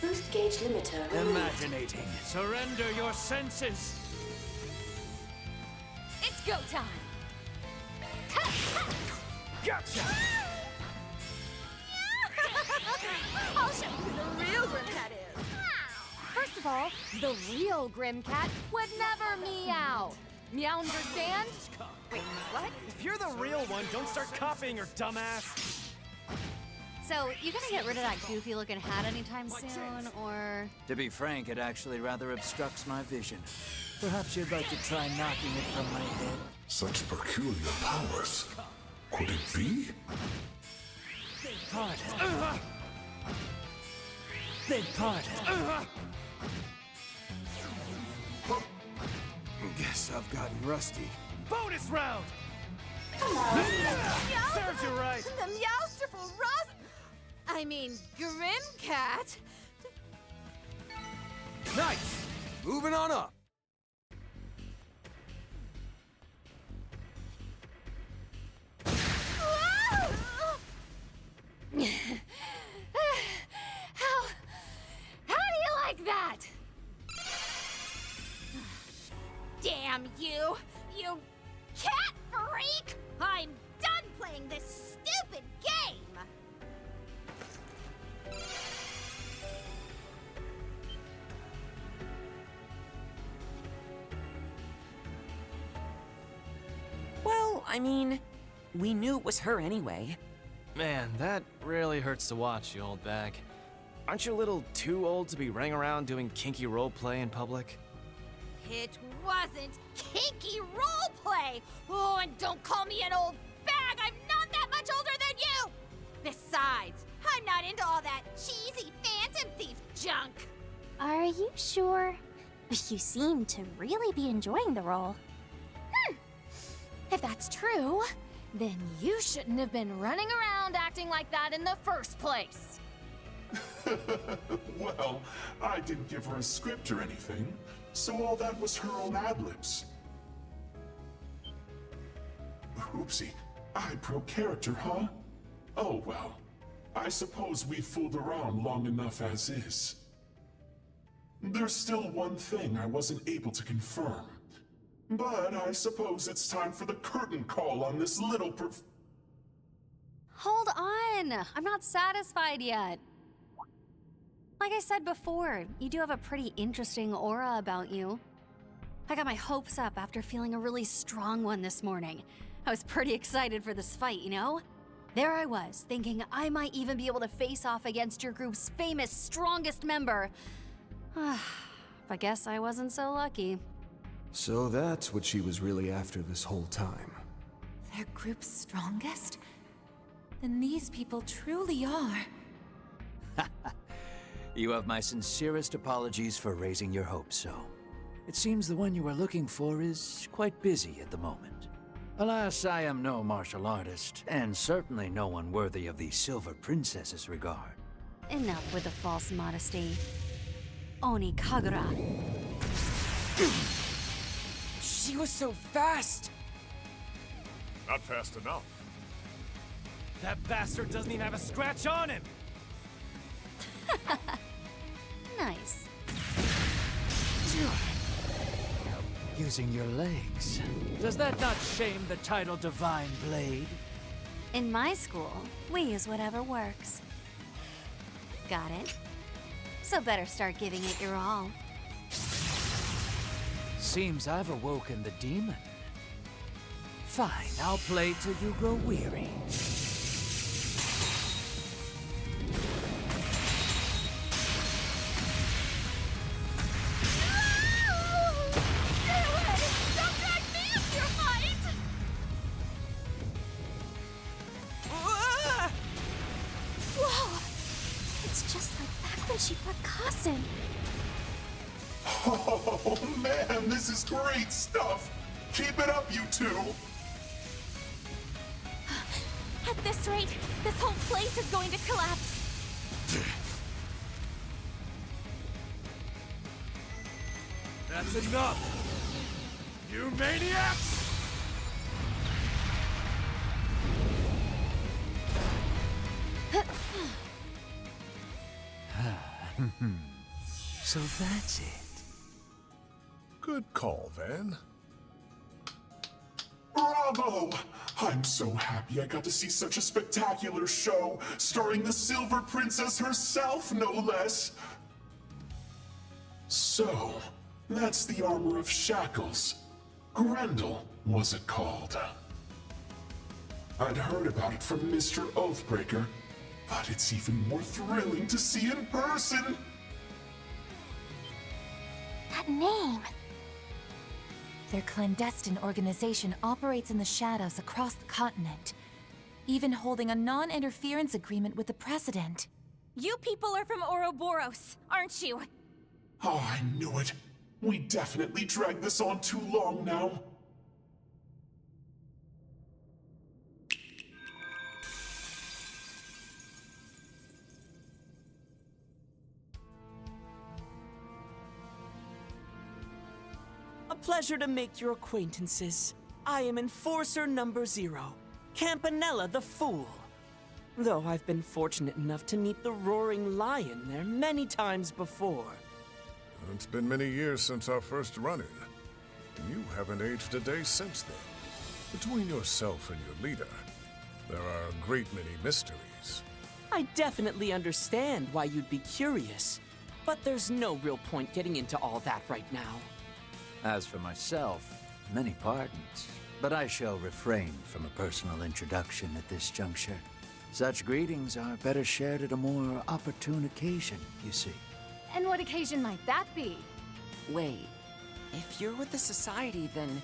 Boost gauge limiter removed. Imaginating. Surrender your senses. It's go time. Gotcha! I'll show you who the real Grimcat is. First of all, the real Grimcat would never meow. Meow, understand? Wait, what? If you're the real one, don't start copying her, dumbass. So, you gonna get rid of that goofy-looking hat anytime soon, or...? To be frank, it actually rather obstructs my vision. Perhaps you'd like to try knocking it from my head. Such peculiar powers. Could it be? Big pardon. Big pardon. Guess I've gotten rusty. Bonus round! Meow- Serves you right. The Meowsterful Grimcat. Nice! Moving on up. How do you like that? Damn you, you cat freak! I'm done playing this stupid game! Well, I mean, we knew it was her anyway. Man, that really hurts to watch, you old bag. Aren't you a little too old to be running around doing kinky roleplay in public? It wasn't kinky roleplay! Oh, and don't call me an old bag! I'm not that much older than you! Besides, I'm not into all that cheesy Phantom Thief junk! Are you sure? You seem to really be enjoying the role. If that's true, then you shouldn't have been running around acting like that in the first place. Well, I didn't give her a script or anything, so all that was her own ad-libs. Oopsie, I broke character, huh? Oh well, I suppose we fooled around long enough as is. There's still one thing I wasn't able to confirm. But I suppose it's time for the curtain call on this little Hold on! I'm not satisfied yet. Like I said before, you do have a pretty interesting aura about you. I got my hopes up after feeling a really strong one this morning. I was pretty excited for this fight, you know? There I was, thinking I might even be able to face off against your group's famous strongest member. I guess I wasn't so lucky. So that's what she was really after this whole time. Their group's strongest? Then these people truly are. You have my sincerest apologies for raising your hopes so. It seems the one you were looking for is quite busy at the moment. Alas, I am no martial artist, and certainly no one worthy of the Silver Princess's regard. Enough with the false modesty. Oni Kagura. She was so fast! Not fast enough. That bastard doesn't even have a scratch on him! Nice. Using your legs. Does that not shame the title Divine Blade? In my school, we use whatever works. Got it? So better start giving it your all. Seems I've awoken the demon. Fine, I'll play till you grow weary. Whoa! It's just like back when she fought Kasen. Oh man, this is great stuff! Keep it up, you two! At this rate, this whole place is going to collapse. That's enough! You maniacs! So that's it. Good call, Van. Bravo! I'm so happy I got to see such a spectacular show, starring the Silver Princess herself, no less. So, that's the armor of Shackles. Grendel, was it called? I'd heard about it from Mr. Oathbreaker, but it's even more thrilling to see in person. That name. Their clandestine organization operates in the shadows across the continent, even holding a non-interference agreement with the President. You people are from Ouroboros, aren't you? Oh, I knew it. We definitely dragged this on too long now. A pleasure to make your acquaintances. I am Enforcer number 0, Campanella the Fool. Though I've been fortunate enough to meet the Roaring Lion there many times before. It's been many years since our first run-in. You haven't aged a day since then. Between yourself and your leader, there are a great many mysteries. I definitely understand why you'd be curious, but there's no real point getting into all that right now. As for myself, many pardons, but I shall refrain from a personal introduction at this juncture. Such greetings are better shared at a more opportune occasion, you see. And what occasion might that be? Wait, if you're with the Society, then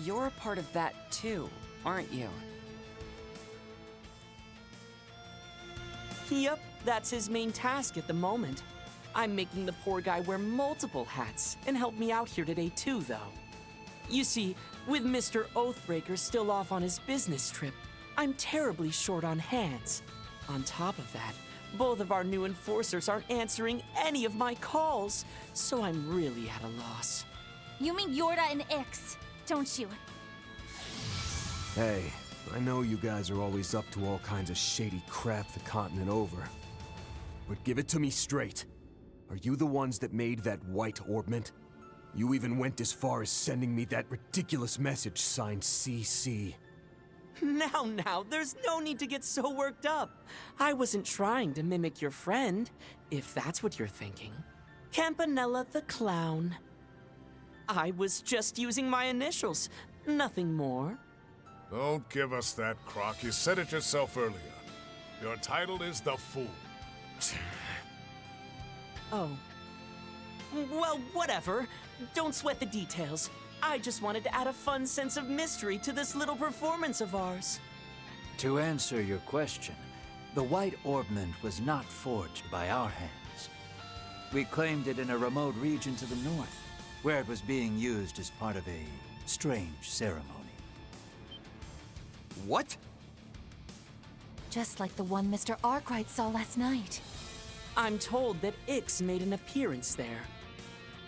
you're a part of that too, aren't you? Yep, that's his main task at the moment. I'm making the poor guy wear multiple hats and help me out here today too, though. You see, with Mr. Oathbreaker still off on his business trip, I'm terribly short on hands. On top of that, both of our new enforcers aren't answering any of my calls, so I'm really at a loss. You mean Yorda and Ix, don't you? Hey, I know you guys are always up to all kinds of shady crap the continent over. But give it to me straight. Are you the ones that made that white orbment? You even went as far as sending me that ridiculous message signed CC. Now, there's no need to get so worked up. I wasn't trying to mimic your friend, if that's what you're thinking. Campanella the Clown. I was just using my initials, nothing more. Don't give us that, Croc. You said it yourself earlier. Your title is the Fool. Oh. Well, whatever. Don't sweat the details. I just wanted to add a fun sense of mystery to this little performance of ours. To answer your question, the white orbment was not forged by our hands. We claimed it in a remote region to the north, where it was being used as part of a strange ceremony. What? Just like the one Mr. Arkwright saw last night. I'm told that Ix made an appearance there.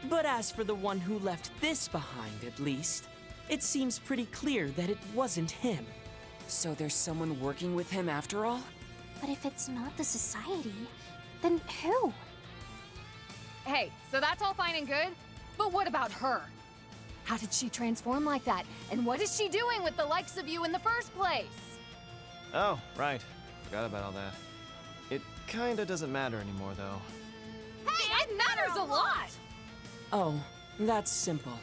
But as for the one who left this behind, at least, it seems pretty clear that it wasn't him. So there's someone working with him after all? But if it's not the Society, then who? Hey, so that's all fine and good, but what about her? How did she transform like that? And what is she doing with the likes of you in the first place? Oh, right. Forgot about all that. It kinda doesn't matter anymore, though. Hey, it matters a lot! Oh, that's simple.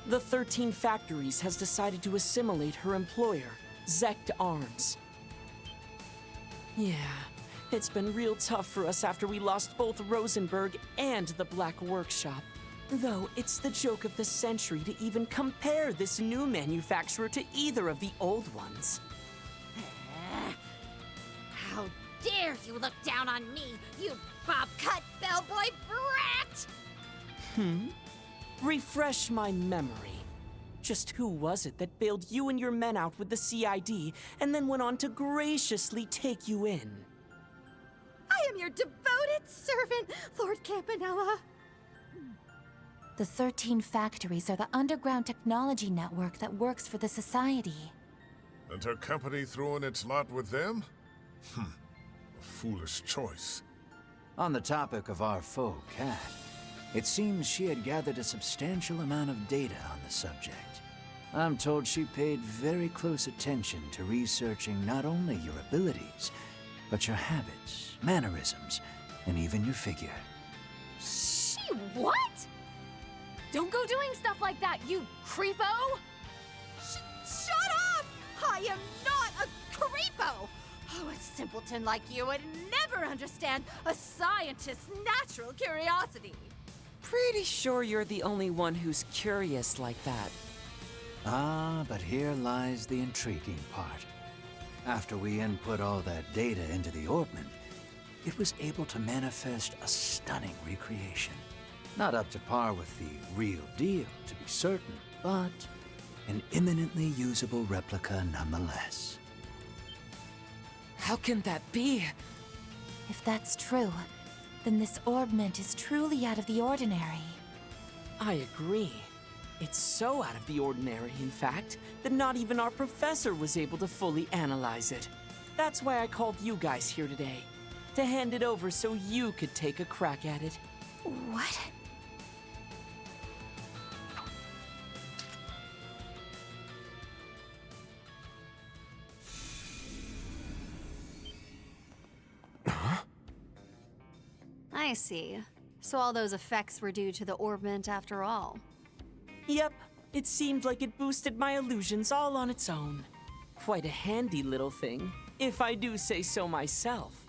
The 13 Factories has decided to assimilate her employer, Zect Arms. Yeah, it's been real tough for us after we lost both Rosenberg and the Black Workshop. Though it's the joke of the century to even compare this new manufacturer to either of the old ones. How dare you look down on me, you bob-cut bellboy brat! Refresh my memory. Just who was it that bailed you and your men out with the CID and then went on to graciously take you in? I am your devoted servant, Lord Campanella. The 13 factories are the underground technology network that works for the Society. And her company threw in its lot with them? A foolish choice. On the topic of our foe, Cat, it seems she had gathered a substantial amount of data on the subject. I'm told she paid very close attention to researching not only your abilities, but your habits, mannerisms, and even your figure. She what? Don't go doing stuff like that, you creepo! Shut up! I am not a creepo! Oh, a simpleton like you would never understand a scientist's natural curiosity. Pretty sure you're the only one who's curious like that. Ah, but here lies the intriguing part. After we input all that data into the orbment, it was able to manifest a stunning recreation. Not up to par with the real deal, to be certain, but an eminently usable replica nonetheless. How can that be? If that's true, then this orbment is truly out of the ordinary. I agree. It's so out of the ordinary, in fact, that not even our professor was able to fully analyze it. That's why I called you guys here today, to hand it over so you could take a crack at it. What? I see. So all those effects were due to the orbment after all. Yep, it seemed like it boosted my illusions all on its own. Quite a handy little thing, if I do say so myself.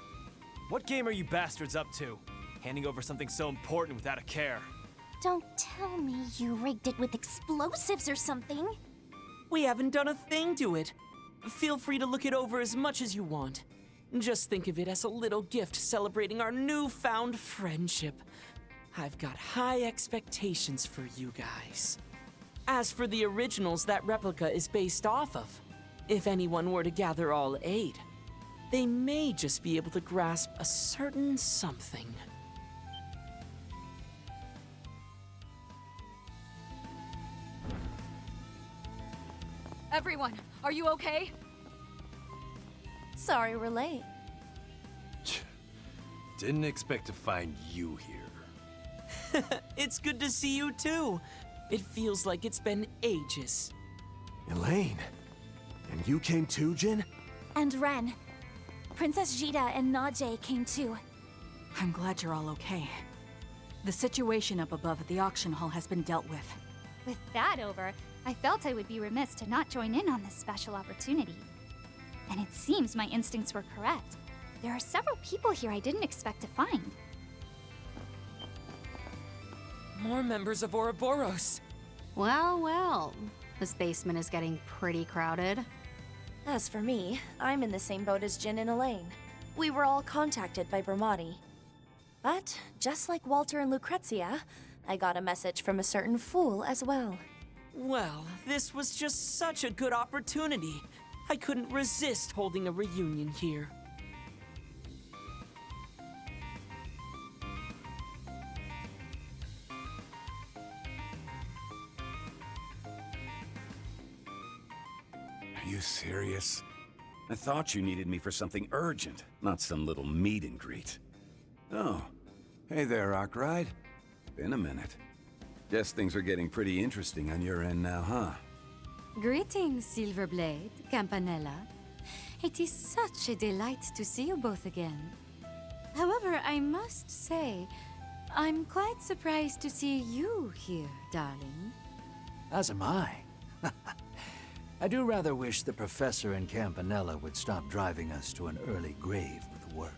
What game are you bastards up to? Handing over something so important without a care. Don't tell me you rigged it with explosives or something. We haven't done a thing to it. Feel free to look it over as much as you want. Just think of it as a little gift celebrating our newfound friendship. I've got high expectations for you guys. As for the originals that replica is based off of, if anyone were to gather all 8, they may just be able to grasp a certain something. Everyone, are you okay? Sorry we're late. Didn't expect to find you here. It's good to see you too. It feels like it's been ages. Elaine, and you came too, Jin? And Ren. Princess Jita and Najee came too. I'm glad you're all okay. The situation up above at the auction hall has been dealt with. With that over, I felt I would be remiss to not join in on this special opportunity. And it seems my instincts were correct. There are several people here I didn't expect to find. More members of Ouroboros. Well, well. This basement is getting pretty crowded. As for me, I'm in the same boat as Jin and Elaine. We were all contacted by Brahmati. But, just like Walter and Lucrezia, I got a message from a certain fool as well. Well, this was just such a good opportunity. I couldn't resist holding a reunion here. Are you serious? I thought you needed me for something urgent, not some little meet and greet. Oh, hey there, Arkwright. Been a minute. Guess things are getting pretty interesting on your end now, huh? Greetings, Silverblade, Campanella. It is such a delight to see you both again. However, I must say, I'm quite surprised to see you here, darling. As am I. I do rather wish the Professor and Campanella would stop driving us to an early grave with work.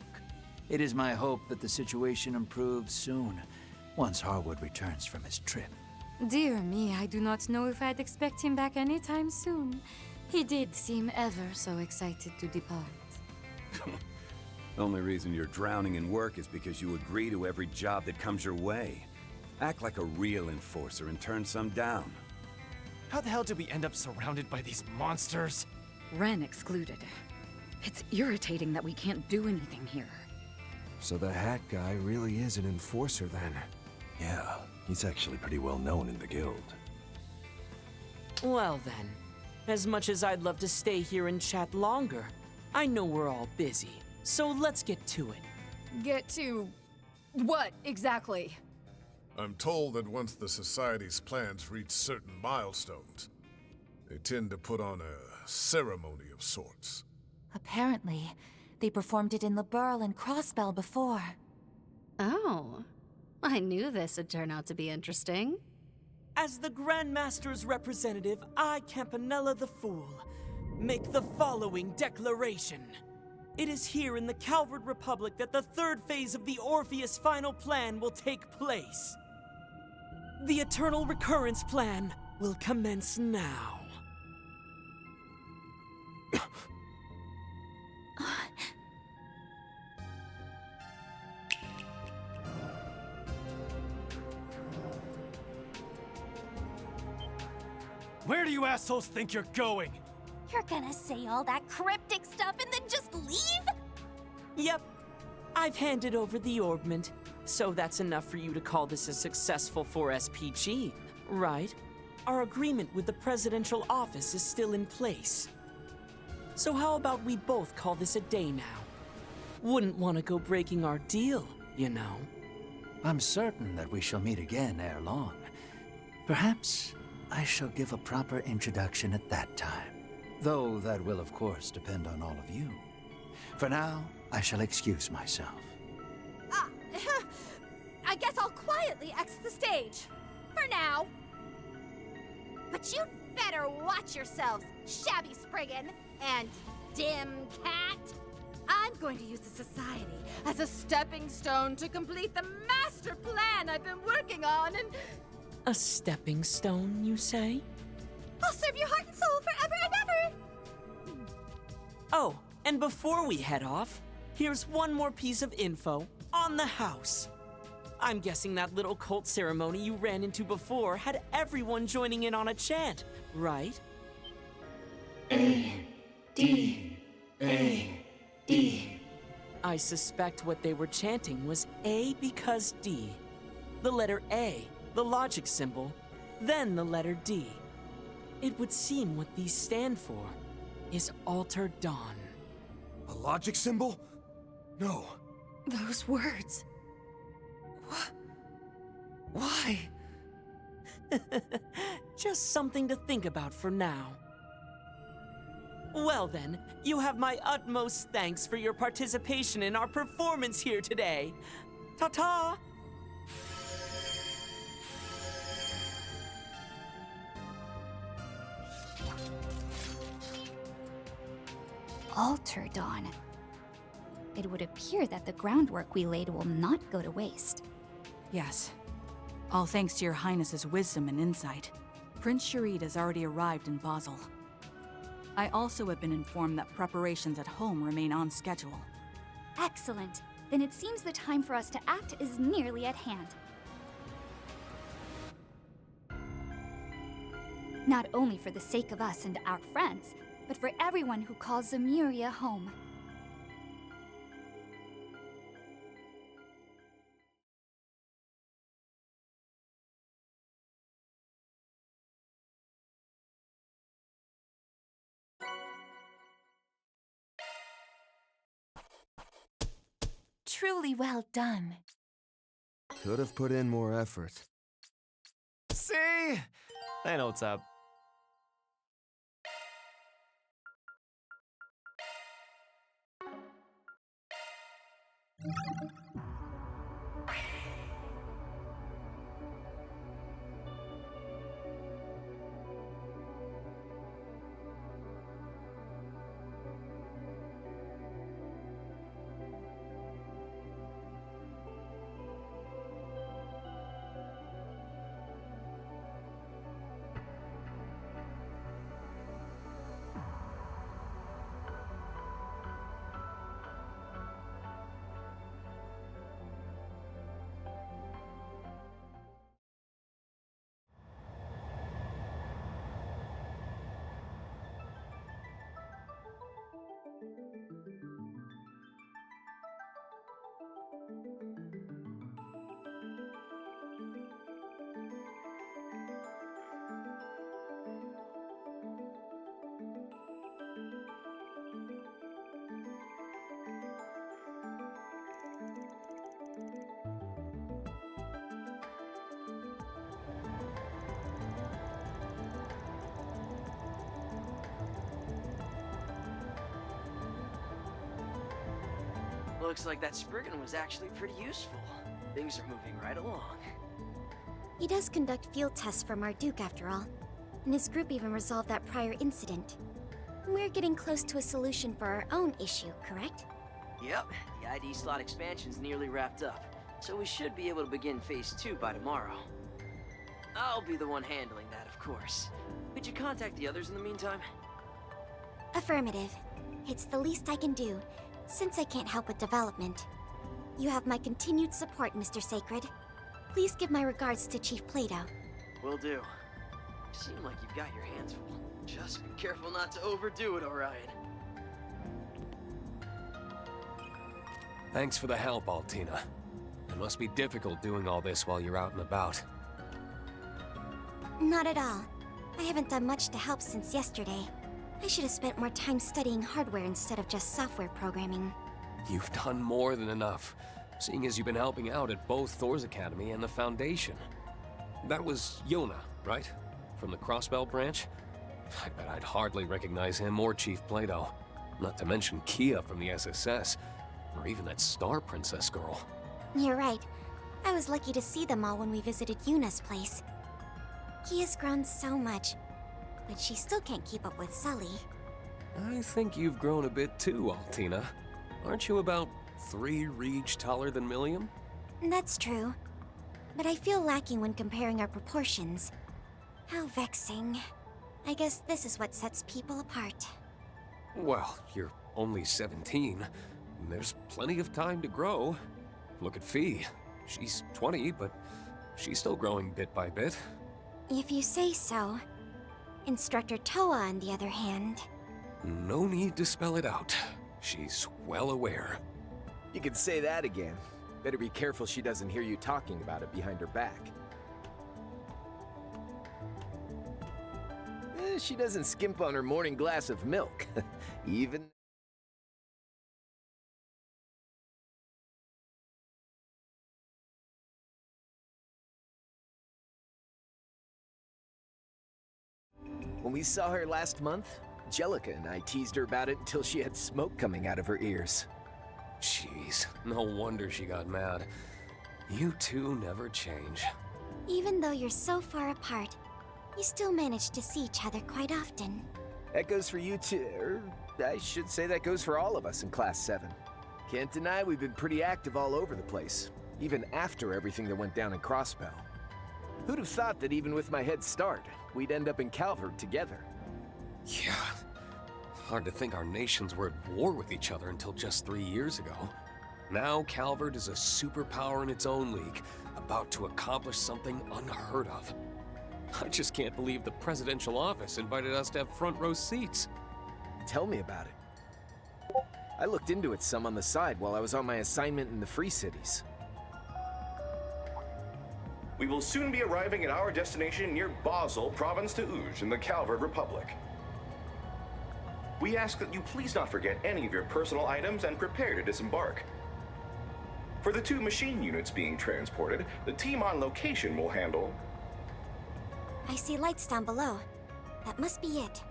It is my hope that the situation improves soon, once Harwood returns from his trip. Dear me, I do not know if I'd expect him back anytime soon. He did seem ever so excited to depart. The only reason you're drowning in work is because you agree to every job that comes your way. Act like a real enforcer and turn some down. How the hell did we end up surrounded by these monsters? Ren excluded. It's irritating that we can't do anything here. So the hat guy really is an enforcer then? Yeah, he's actually pretty well known in the guild. Well then, as much as I'd love to stay here and chat longer, I know we're all busy, so let's get to it. Get to... what, exactly? I'm told that once the Society's plans reach certain milestones, they tend to put on a ceremony of sorts. Apparently, they performed it in Liberl and Crossbell before. Oh, I knew this would turn out to be interesting. As the Grandmaster's representative, I, Campanella the Fool, make the following declaration. It is here in the Calvard Republic that the third phase of the Orpheus final plan will take place. The Eternal Recurrence plan will commence now. Where do you assholes think you're going? You're gonna say all that cryptic stuff and then just leave? Yep. I've handed over the orbment, so that's enough for you to call this a successful 4SPG, right? Our agreement with the presidential office is still in place. So how about we both call this a day now? Wouldn't want to go breaking our deal, you know. I'm certain that we shall meet again ere long. Perhaps I shall give a proper introduction at that time. Though that will, of course, depend on all of you. For now, I shall excuse myself. I guess I'll quietly exit the stage. For now. But you'd better watch yourselves, Shabby Spriggan and Dim Cat. I'm going to use the Society as a stepping stone to complete the master plan I've been working on, and... A stepping stone, you say? I'll serve your heart and soul forever and ever! Oh, and before we head off, here's one more piece of info on the house. I'm guessing that little cult ceremony you ran into before had everyone joining in on a chant, right? A-D-A-D. I suspect what they were chanting was A because D. The letter A, the logic symbol, then the letter D. It would seem what these stand for is Alter Dawn. A logic symbol? No. Those words. Why? Just something to think about for now. Well then, you have my utmost thanks for your participation in our performance here today. Ta-ta! Alter Dawn. It would appear that the groundwork we laid will not go to waste. Yes. All thanks to your Highness's wisdom and insight. Prince Sharid has already arrived in Basel. I also have been informed that preparations at home remain on schedule. Excellent. Then it seems the time for us to act is nearly at hand. Not only for the sake of us and our friends, but for everyone who calls Zemuria home. Truly well done. Could have put in more effort. See? I know what's up. Looks like that Spriggan was actually pretty useful. Things are moving right along. He does conduct field tests for Marduk after all, and his group even resolved that prior incident. We're getting close to a solution for our own issue, correct? Yep, the ID slot expansion's nearly wrapped up, so we should be able to begin Phase 2 by tomorrow. I'll be the one handling that, of course. Could you contact the others in the meantime? Affirmative. It's the least I can do, since I can't help with development. You have my continued support, Mr. Sacred. Please give my regards to Chief Plato. Will do. You seem like you've got your hands full. Just be careful not to overdo it, Orion. Thanks for the help, Altina. It must be difficult doing all this while you're out and about. Not at all. I haven't done much to help since yesterday. I should have spent more time studying hardware instead of just software programming. You've done more than enough, seeing as you've been helping out at both Thor's Academy and the Foundation. That was Yona, right? From the Crossbell branch? I bet I'd hardly recognize him or Chief Plato. Not to mention Kia from the SSS, or even that Star Princess girl. You're right. I was lucky to see them all when we visited Yuna's place. Kia's grown so much, but she still can't keep up with Sully. I think you've grown a bit too, Altina. Aren't you about 3 reach taller than Milliam? That's true. But I feel lacking when comparing our proportions. How vexing. I guess this is what sets people apart. Well, you're only 17. There's plenty of time to grow. Look at Fee. She's 20, but she's still growing bit by bit. If you say so. Instructor Toa, on the other hand... No need to spell it out. She's well aware. You could say that again. Better be careful she doesn't hear you talking about it behind her back. She doesn't skimp on her morning glass of milk. Even... When we saw her last month, Jellica and I teased her about it until she had smoke coming out of her ears. Jeez, no wonder she got mad. You two never change. Even though you're so far apart, you still manage to see each other quite often. That goes for you too, or I should say that goes for all of us in Class 7. Can't deny we've been pretty active all over the place, even after everything that went down in Crossbell. Who'd have thought that even with my head start, we'd end up in Calvert together? Yeah. Hard to think our nations were at war with each other until just 3 years ago. Now Calvert is a superpower in its own league, about to accomplish something unheard of. I just can't believe the presidential office invited us to have front row seats. Tell me about it. I looked into it some on the side while I was on my assignment in the Free Cities. We will soon be arriving at our destination near Basel, Province de Ouge, in the Calvert Republic. We ask that you please not forget any of your personal items and prepare to disembark. For the 2 machine units being transported, the team on location will handle... I see lights down below. That must be it.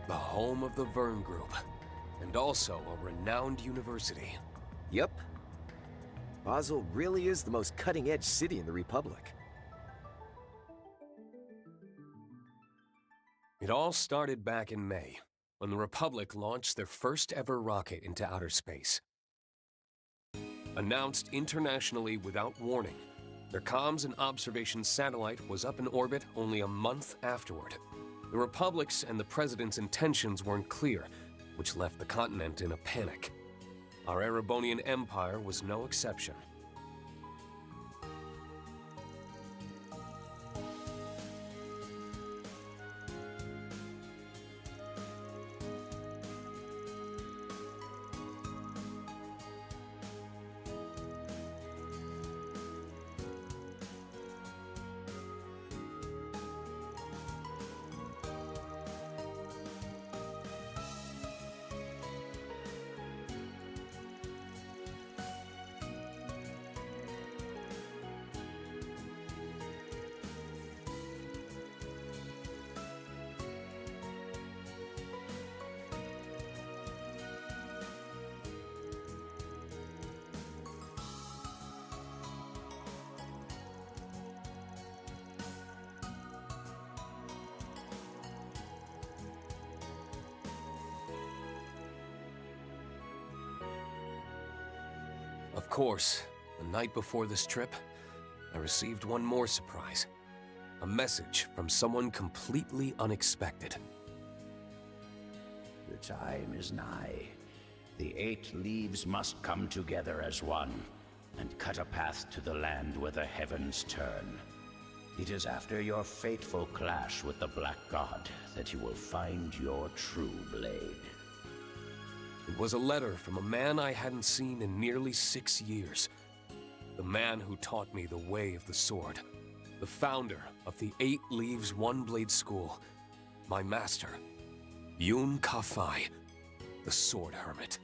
The home of the Vern Group, and also a renowned university. Yep. Basel really is the most cutting-edge city in the Republic. It all started back in May, when the Republic launched their first ever rocket into outer space. Announced internationally without warning, their comms and observation satellite was up in orbit only a month afterward. The Republic's and the President's intentions weren't clear, which left the continent in a panic. Our Erebonian Empire was no exception. Of course, the night before this trip, I received one more surprise. A message from someone completely unexpected. The time is nigh. The 8 leaves must come together as one, and cut a path to the land where the heavens turn. It is after your fateful clash with the Black God that you will find your true blade. It was a letter from a man I hadn't seen in nearly 6 years. The man who taught me the way of the sword. The founder of the 8 Leaves One Blade School. My master, Yun Ka-Fai, the Sword Hermit.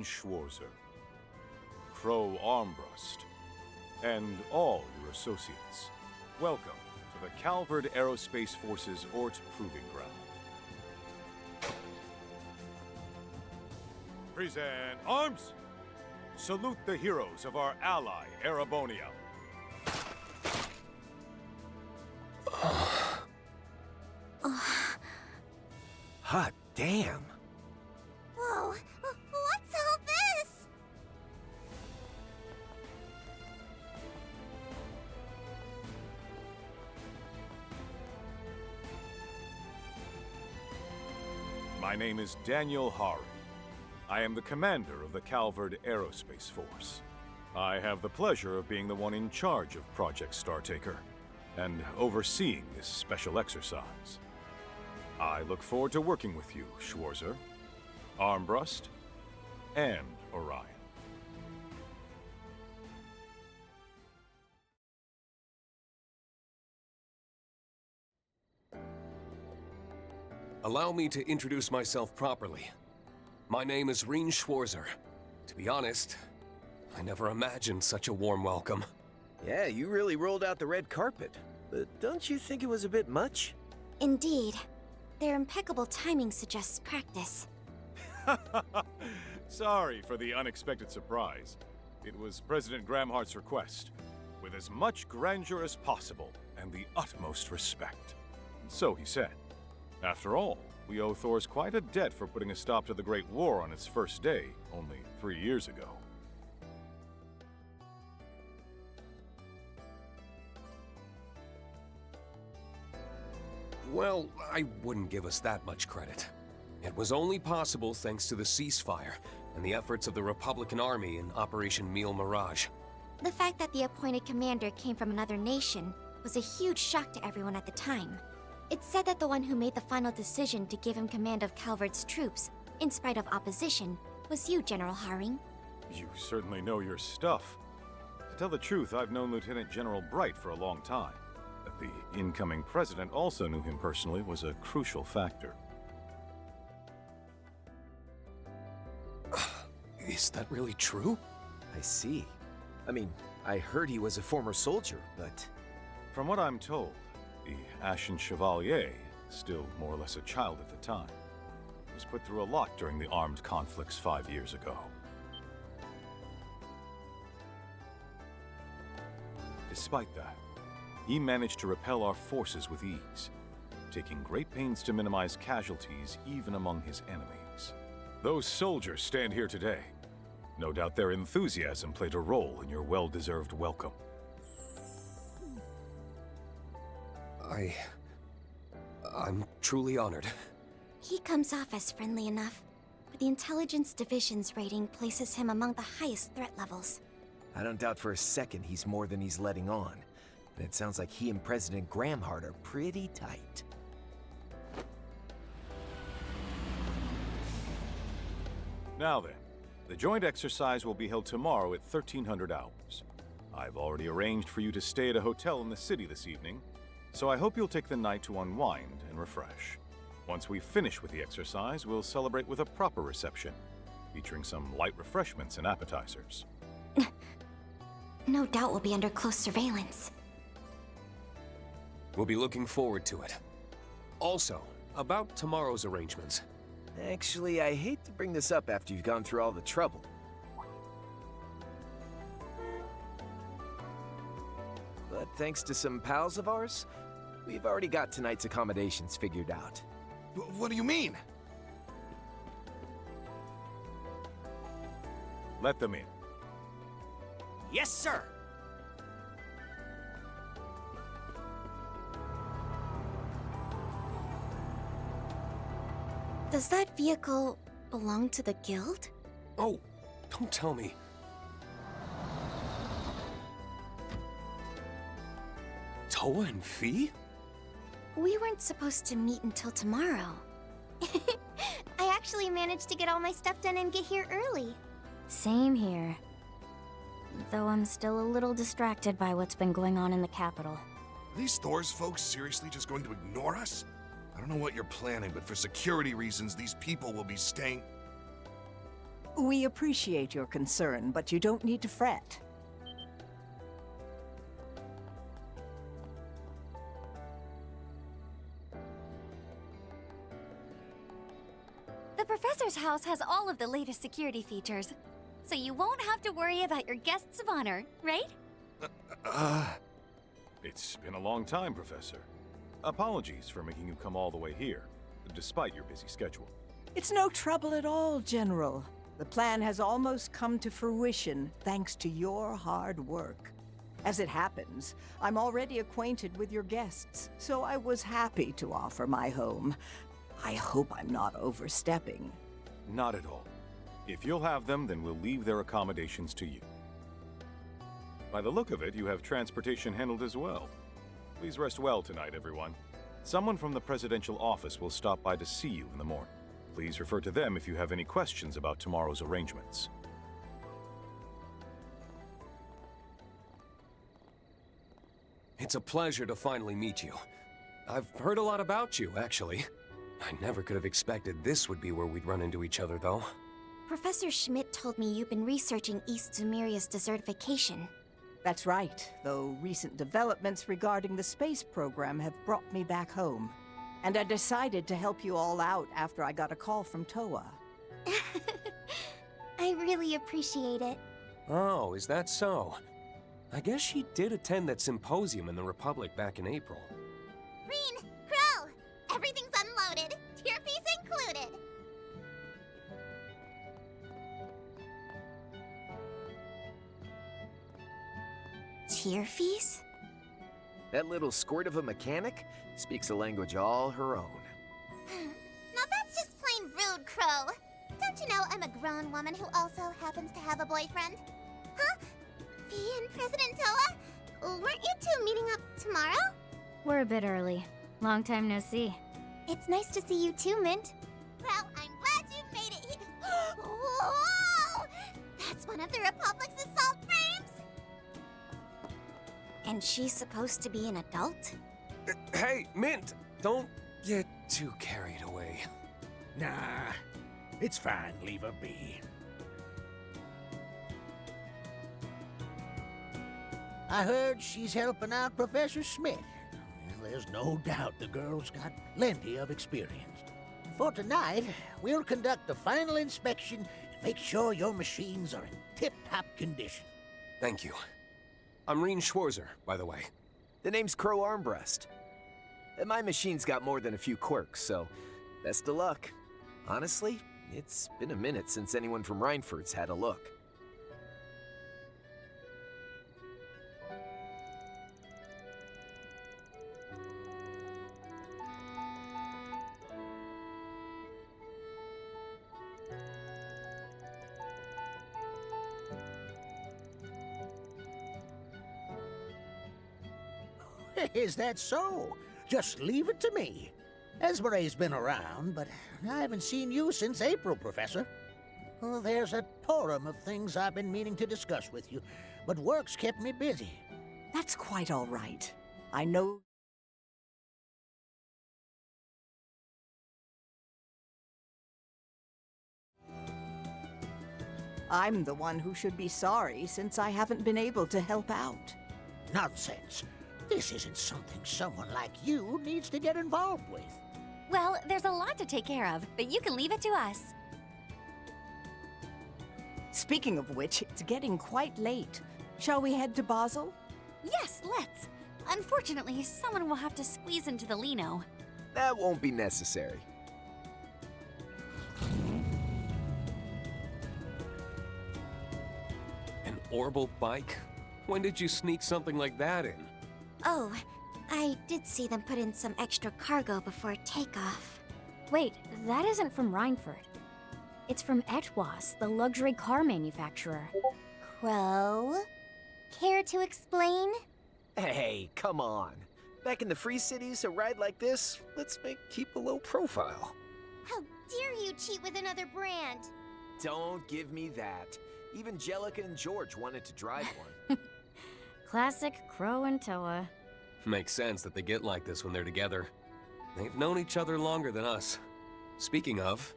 Schwarzer, Crow Armbrust, and all your associates. Welcome to the Calvard Aerospace Force's Ort Proving Ground. Present arms! Salute the heroes of our ally, Erebonia. Hot damn! Whoa, what's all this? My name is Daniel Hari. I am the commander of the Calvard Aerospace Force. I have the pleasure of being the one in charge of Project Startaker and overseeing this special exercise. I look forward to working with you, Schwarzer, Armbrust, and Orion. Allow me to introduce myself properly. My name is Reen Schwarzer. To be honest, I never imagined such a warm welcome. Yeah, you really rolled out the red carpet. But don't you think it was a bit much? Indeed. Their impeccable timing suggests practice. Sorry for the unexpected surprise. It was President Gramhart's request, with as much grandeur as possible and the utmost respect. So he said. After all, we owe Thors quite a debt for putting a stop to the Great War on its first day, only 3 years ago. Well, I wouldn't give us that much credit. It was only possible thanks to the ceasefire and the efforts of the Republican Army in Operation Meal Mirage. The fact that the appointed commander came from another nation was a huge shock to everyone at the time. It's said that the one who made the final decision to give him command of Calvard's troops, in spite of opposition, was you, General Haring. You certainly know your stuff. To tell the truth, I've known Lieutenant General Bright for a long time. That the incoming president also knew him personally was a crucial factor. Is that really true? I see. I mean, I heard he was a former soldier, but... From what I'm told, the Ashen Chevalier, still more or less a child at the time, was put through a lot during the armed conflicts 5 years ago. Despite that, he managed to repel our forces with ease, taking great pains to minimize casualties even among his enemies. Those soldiers stand here today. No doubt their enthusiasm played a role in your well-deserved welcome. I'm truly honored. He comes off as friendly enough, but the Intelligence Division's rating places him among the highest threat levels. I don't doubt for a second he's more than he's letting on. And it sounds like he and President Gramhart are pretty tight. Now then, the joint exercise will be held tomorrow at 1300 hours. I've already arranged for you to stay at a hotel in the city this evening, so I hope you'll take the night to unwind and refresh. Once we finish with the exercise, we'll celebrate with a proper reception, featuring some light refreshments and appetizers. No doubt we'll be under close surveillance. We'll be looking forward to it. Also, about tomorrow's arrangements. Actually, I hate to bring this up after you've gone through all the trouble. But thanks to some pals of ours, we've already got tonight's accommodations figured out. What do you mean? Let them in. Yes, sir. Does that vehicle belong to the guild? Oh, don't tell me. Toa and Fee? We weren't supposed to meet until tomorrow. I actually managed to get all my stuff done and get here early. Same here. Though I'm still a little distracted by what's been going on in the capital. Are these Thor's folks seriously just going to ignore us? I don't know what you're planning, but for security reasons, these people will be staying... We appreciate your concern, but you don't need to fret. The professor's house has all of the latest security features, so you won't have to worry about your guests of honor, right? It's been a long time, Professor. Apologies for making you come all the way here, despite your busy schedule. It's no trouble at all, General. The plan has almost come to fruition thanks to your hard work. As it happens, I'm already acquainted with your guests, so I was happy to offer my home. I hope I'm not overstepping. Not at all. If you'll have them, then we'll leave their accommodations to you. By the look of it, you have transportation handled as well. Please rest well tonight, everyone. Someone from the presidential office will stop by to see you in the morning. Please refer to them if you have any questions about tomorrow's arrangements. It's a pleasure to finally meet you. I've heard a lot about you, actually. I never could have expected this would be where we'd run into each other, though. Professor Schmidt told me you've been researching East Zumeria's desertification. That's right, though recent developments regarding the space program have brought me back home. And I decided to help you all out after I got a call from Toa. I really appreciate it. Oh, is that so? I guess she did attend that symposium in the Republic back in April. Reen, Crow, everything's unloaded, earpiece included. Tier fees? That little squirt of a mechanic speaks a language all her own. Now that's just plain rude, Crow. Don't you know I'm a grown woman who also happens to have a boyfriend? Huh? Fee and President Toa? Weren't you two meeting up tomorrow? We're a bit early. Long time no see. It's nice to see you too, Mint. Well, I'm glad you made it here. Whoa! That's one of the Republic's assault frames? And she's supposed to be an adult? Hey, Mint! Don't get too carried away. Nah, it's fine. Leave her be. I heard she's helping out Professor Smith. There's no doubt the girl's got plenty of experience. For tonight, we'll conduct the final inspection and make sure your machines are in tip-top condition. Thank you. I'm Reen Schwarzer, by the way. The name's Crow Armbrust. And my machine's got more than a few quirks, so best of luck. Honestly, it's been a minute since anyone from Reinford's had a look. Is that so? Just leave it to me. Esmere's been around, but I haven't seen you since April, Professor. Oh, there's a torrent of things I've been meaning to discuss with you, but work's kept me busy. That's quite all right. I know. I'm the one who should be sorry since I haven't been able to help out. Nonsense. This isn't something someone like you needs to get involved with. Well, there's a lot to take care of, but you can leave it to us. Speaking of which, it's getting quite late. Shall we head to Basel? Yes, let's. Unfortunately, someone will have to squeeze into the Lino. That won't be necessary. An Orbital bike? When did you sneak something like that in? Oh, I did see them put in some extra cargo before takeoff. Wait, that isn't from Reinford. It's from WHAAAA, the luxury car manufacturer. Crow? Care to explain? Hey, come on. Back in the Free Cities, a ride like this, keep a low profile. How dare you cheat with another brand? Don't give me that. Even Jellica and George wanted to drive one. Classic Crow and Toa. Makes sense that they get like this when they're together. They've known each other longer than us. Speaking of,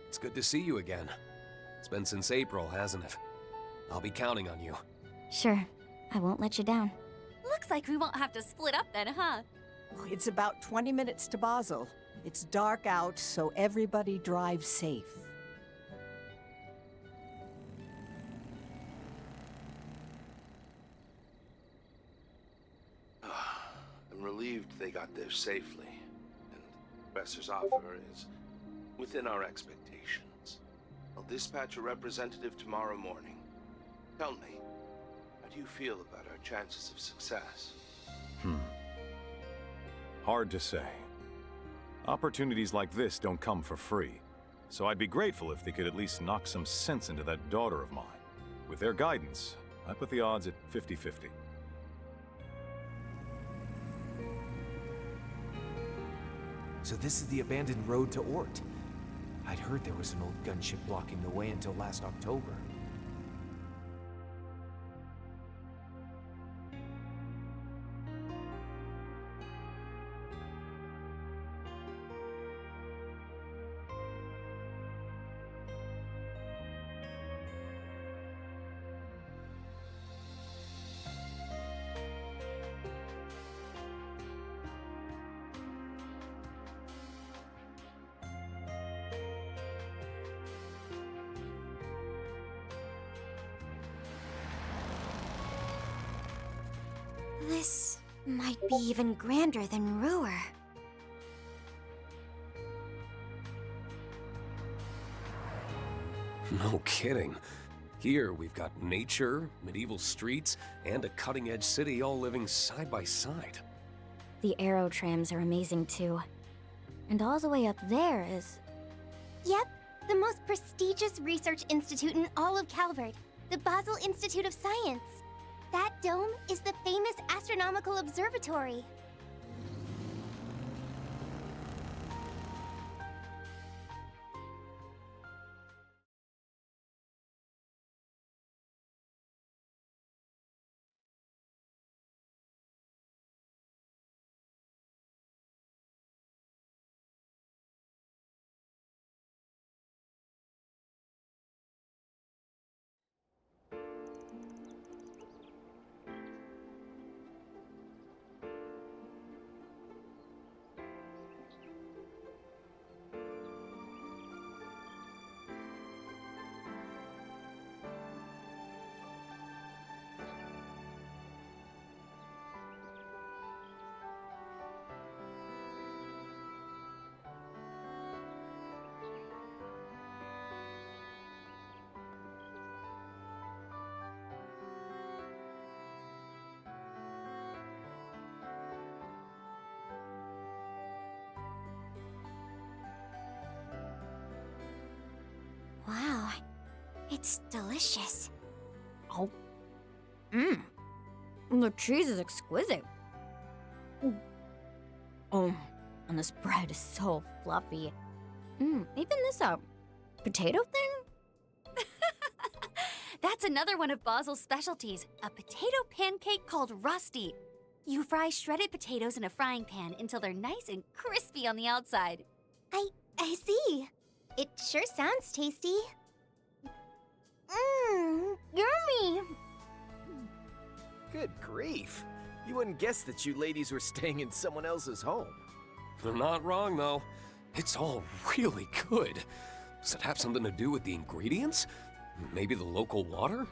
it's good to see you again. It's been since April, hasn't it? I'll be counting on you. Sure, I won't let you down. Looks like we won't have to split up then, huh? It's about 20 minutes to Basel. It's dark out, so everybody drive safe. I'm relieved they got there safely, and the Professor's offer is within our expectations. I'll dispatch a representative tomorrow morning. Tell me, how do you feel about our chances of success? Hard to say. Opportunities like this don't come for free, so I'd be grateful if they could at least knock some sense into that daughter of mine. With their guidance, I put the odds at 50-50. So this is the abandoned road to Ort. I'd heard there was an old gunship blocking the way until last October. This might be even grander than Ruhr. No kidding. Here we've got nature, medieval streets, and a cutting-edge city all living side by side. The aerotrams are amazing too. And all the way up there is... Yep, the most prestigious research institute in all of Calvard, the Basel Institute of Science. That dome is the famous astronomical observatory. Wow, it's delicious. Oh. Mmm. The cheese is exquisite. Oh, and this bread is so fluffy. Even this potato thing? That's another one of Basil's specialties, a potato pancake called Rusty. You fry shredded potatoes in a frying pan until they're nice and crispy on the outside. I see. It sure sounds tasty. Yummy! Good grief. You wouldn't guess that you ladies were staying in someone else's home. They're not wrong, though. It's all really good. Does it have something to do with the ingredients? Maybe the local water?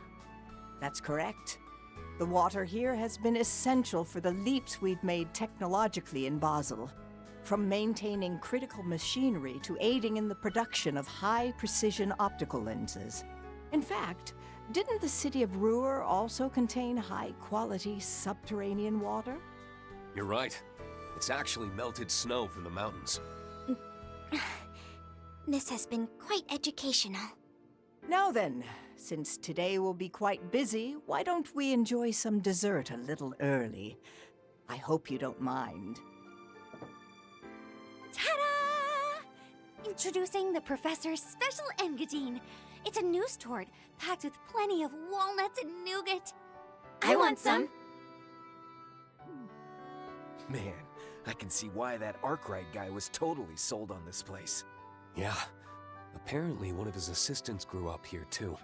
That's correct. The water here has been essential for the leaps we've made technologically in Basel. From maintaining critical machinery to aiding in the production of high-precision optical lenses. In fact, didn't the city of WHAAAA also contain high-quality subterranean water? You're right. It's actually melted snow from the mountains. This has been quite educational. Now then, since today will be quite busy, why don't we enjoy some dessert a little early? I hope you don't mind. Ta-da! Introducing the Professor's Special Engadine. It's a news tort packed with plenty of walnuts and nougat. I want some. Man, I can see why that Arkwright guy was totally sold on this place. Yeah. Apparently one of his assistants grew up here, too.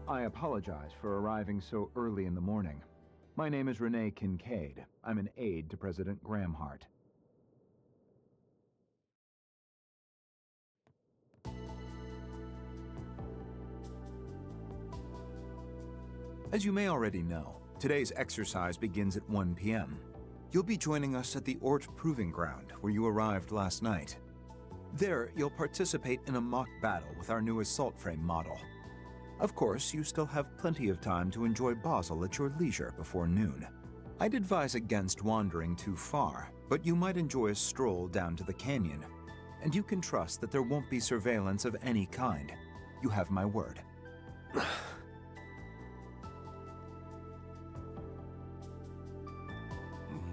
I apologize for arriving so early in the morning. My name is Renee Kincaid. I'm an aide to President Gramhart. As you may already know, today's exercise begins at 1 p.m. You'll be joining us at the Ort Proving Ground, where you arrived last night. There, you'll participate in a mock battle with our new assault frame model. Of course, you still have plenty of time to enjoy Basel at your leisure before noon. I'd advise against wandering too far, but you might enjoy a stroll down to the canyon. And you can trust that there won't be surveillance of any kind. You have my word.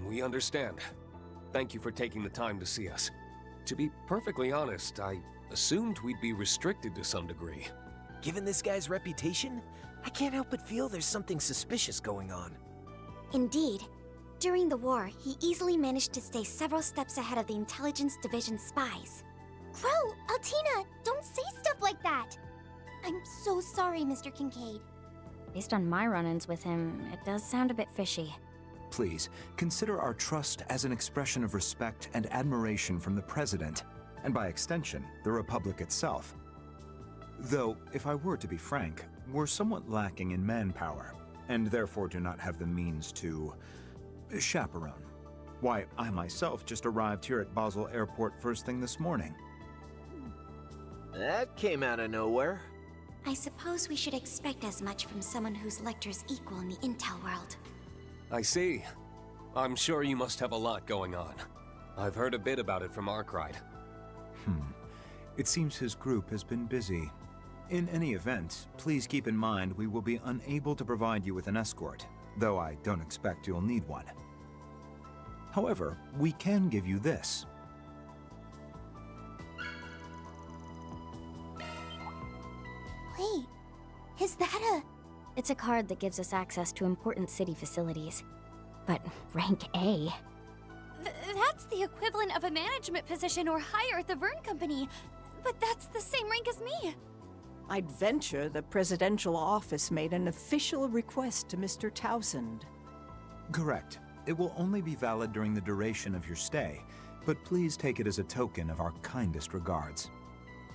We understand. Thank you for taking the time to see us. To be perfectly honest, I assumed we'd be restricted to some degree. Given this guy's reputation, I can't help but feel there's something suspicious going on. Indeed. During the war, he easily managed to stay several steps ahead of the Intelligence Division spies. Crow, Altina, don't say stuff like that! I'm so sorry, Mr. Kincaid. Based on my run-ins with him, it does sound a bit fishy. Please, consider our trust as an expression of respect and admiration from the President, and by extension, the Republic itself. Though, if I were to be frank, we're somewhat lacking in manpower, and therefore do not have the means to chaperone. Why, I myself just arrived here at Basel Airport first thing this morning. That came out of nowhere. I suppose we should expect as much from someone whose lecture's equal in the intel world. I see. I'm sure you must have a lot going on. I've heard a bit about it from Arkwright. It seems his group has been busy. In any event, please keep in mind we will be unable to provide you with an escort, though I don't expect you'll need one. However, we can give you this. Wait, is that a... It's a card that gives us access to important city facilities. But rank A? That's the equivalent of a management position or higher at the Verne Company. But that's the same rank as me. I'd venture the presidential office made an official request to Mr. Towsend. Correct. It will only be valid during the duration of your stay, but please take it as a token of our kindest regards.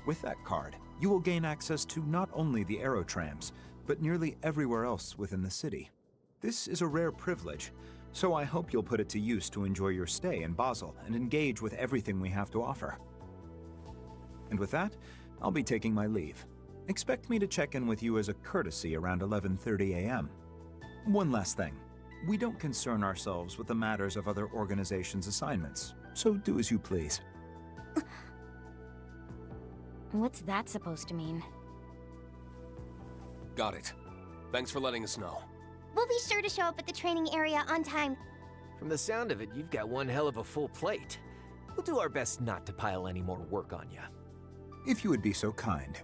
With that card, you will gain access to not only the aerotrams, but nearly everywhere else within the city. This is a rare privilege, so I hope you'll put it to use to enjoy your stay in Basel and engage with everything we have to offer. And with that, I'll be taking my leave. Expect me to check in with you as a courtesy around 11:30 a.m. One last thing. We don't concern ourselves with the matters of other organizations' assignments, so do as you please. What's that supposed to mean? Got it. Thanks for letting us know. We'll be sure to show up at the training area on time. From the sound of it, you've got one hell of a full plate. We'll do our best not to pile any more work on you. If you would be so kind.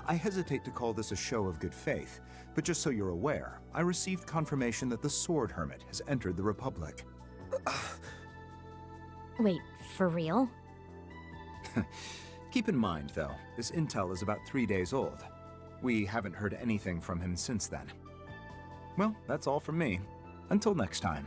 I hesitate to call this a show of good faith, but just so you're aware, I received confirmation that the Sword Hermit has entered the Republic. Wait, for real? Keep in mind, though, this intel is about 3 days old. We haven't heard anything from him since then. Well, that's all from me. Until next time.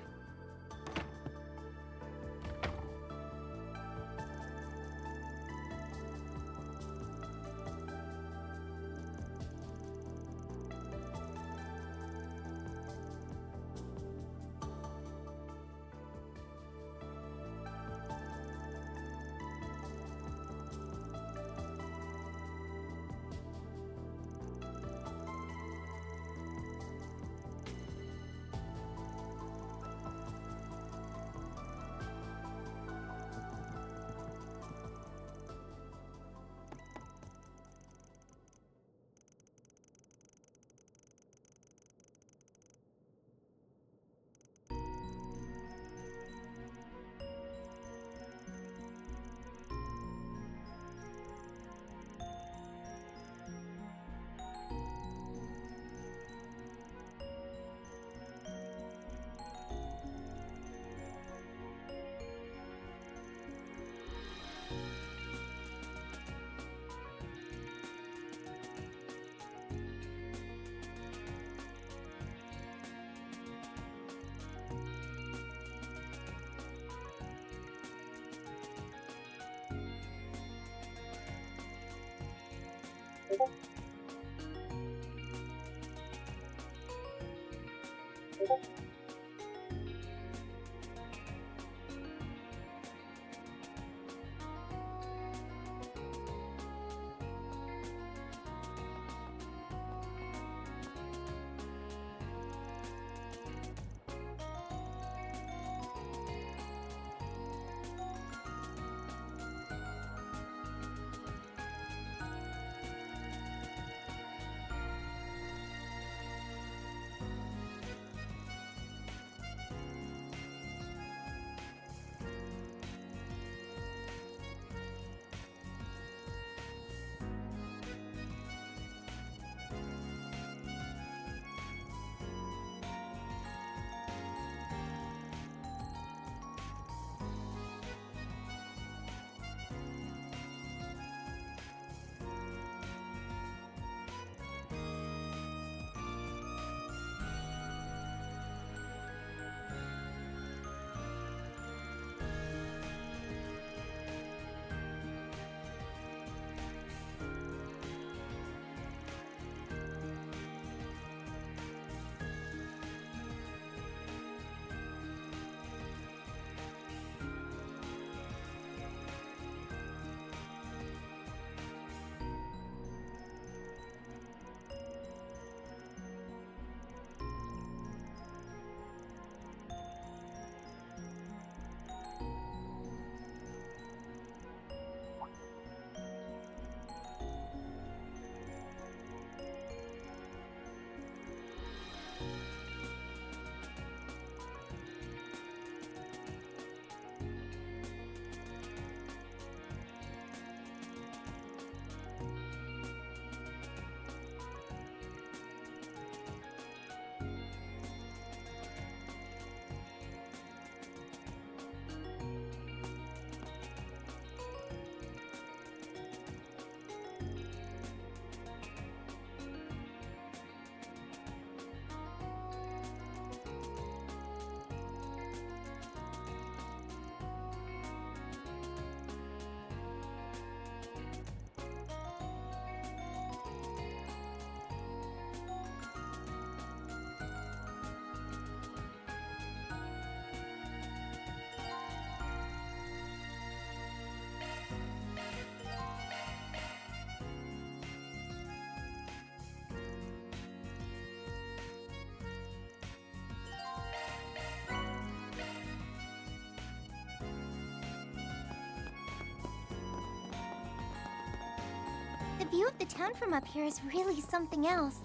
view of the town from up here is really something else.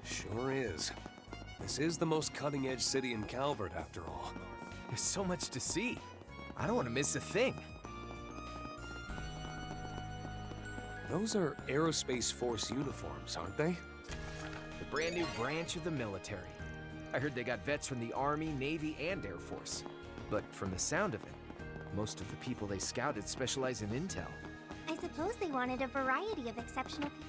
Sure is. This is the most cutting-edge city in Calvert, after all. There's so much to see. I don't want to miss a thing. Those are Aerospace Force uniforms, aren't they? The brand new branch of the military. I heard they got vets from the Army, Navy, and Air Force. But from the sound of it, most of the people they scouted specialize in intel. I suppose they wanted a variety of exceptional people.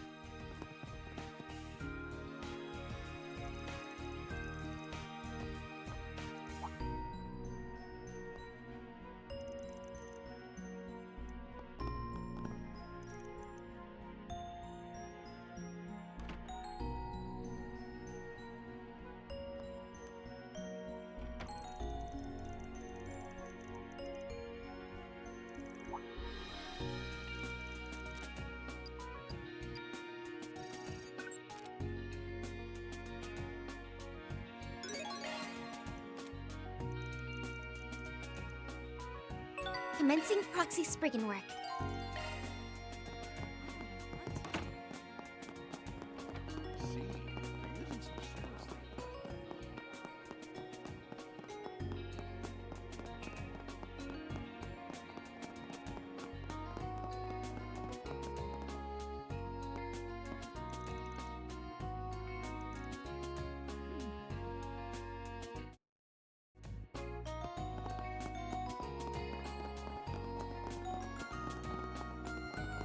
Commencing proxy Spriggan work.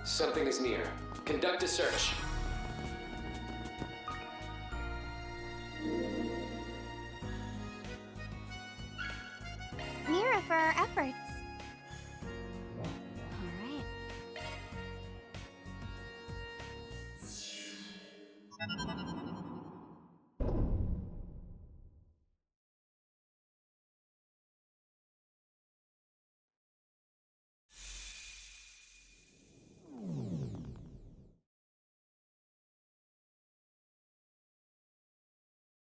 Something is near. Conduct a search. Mira for our effort.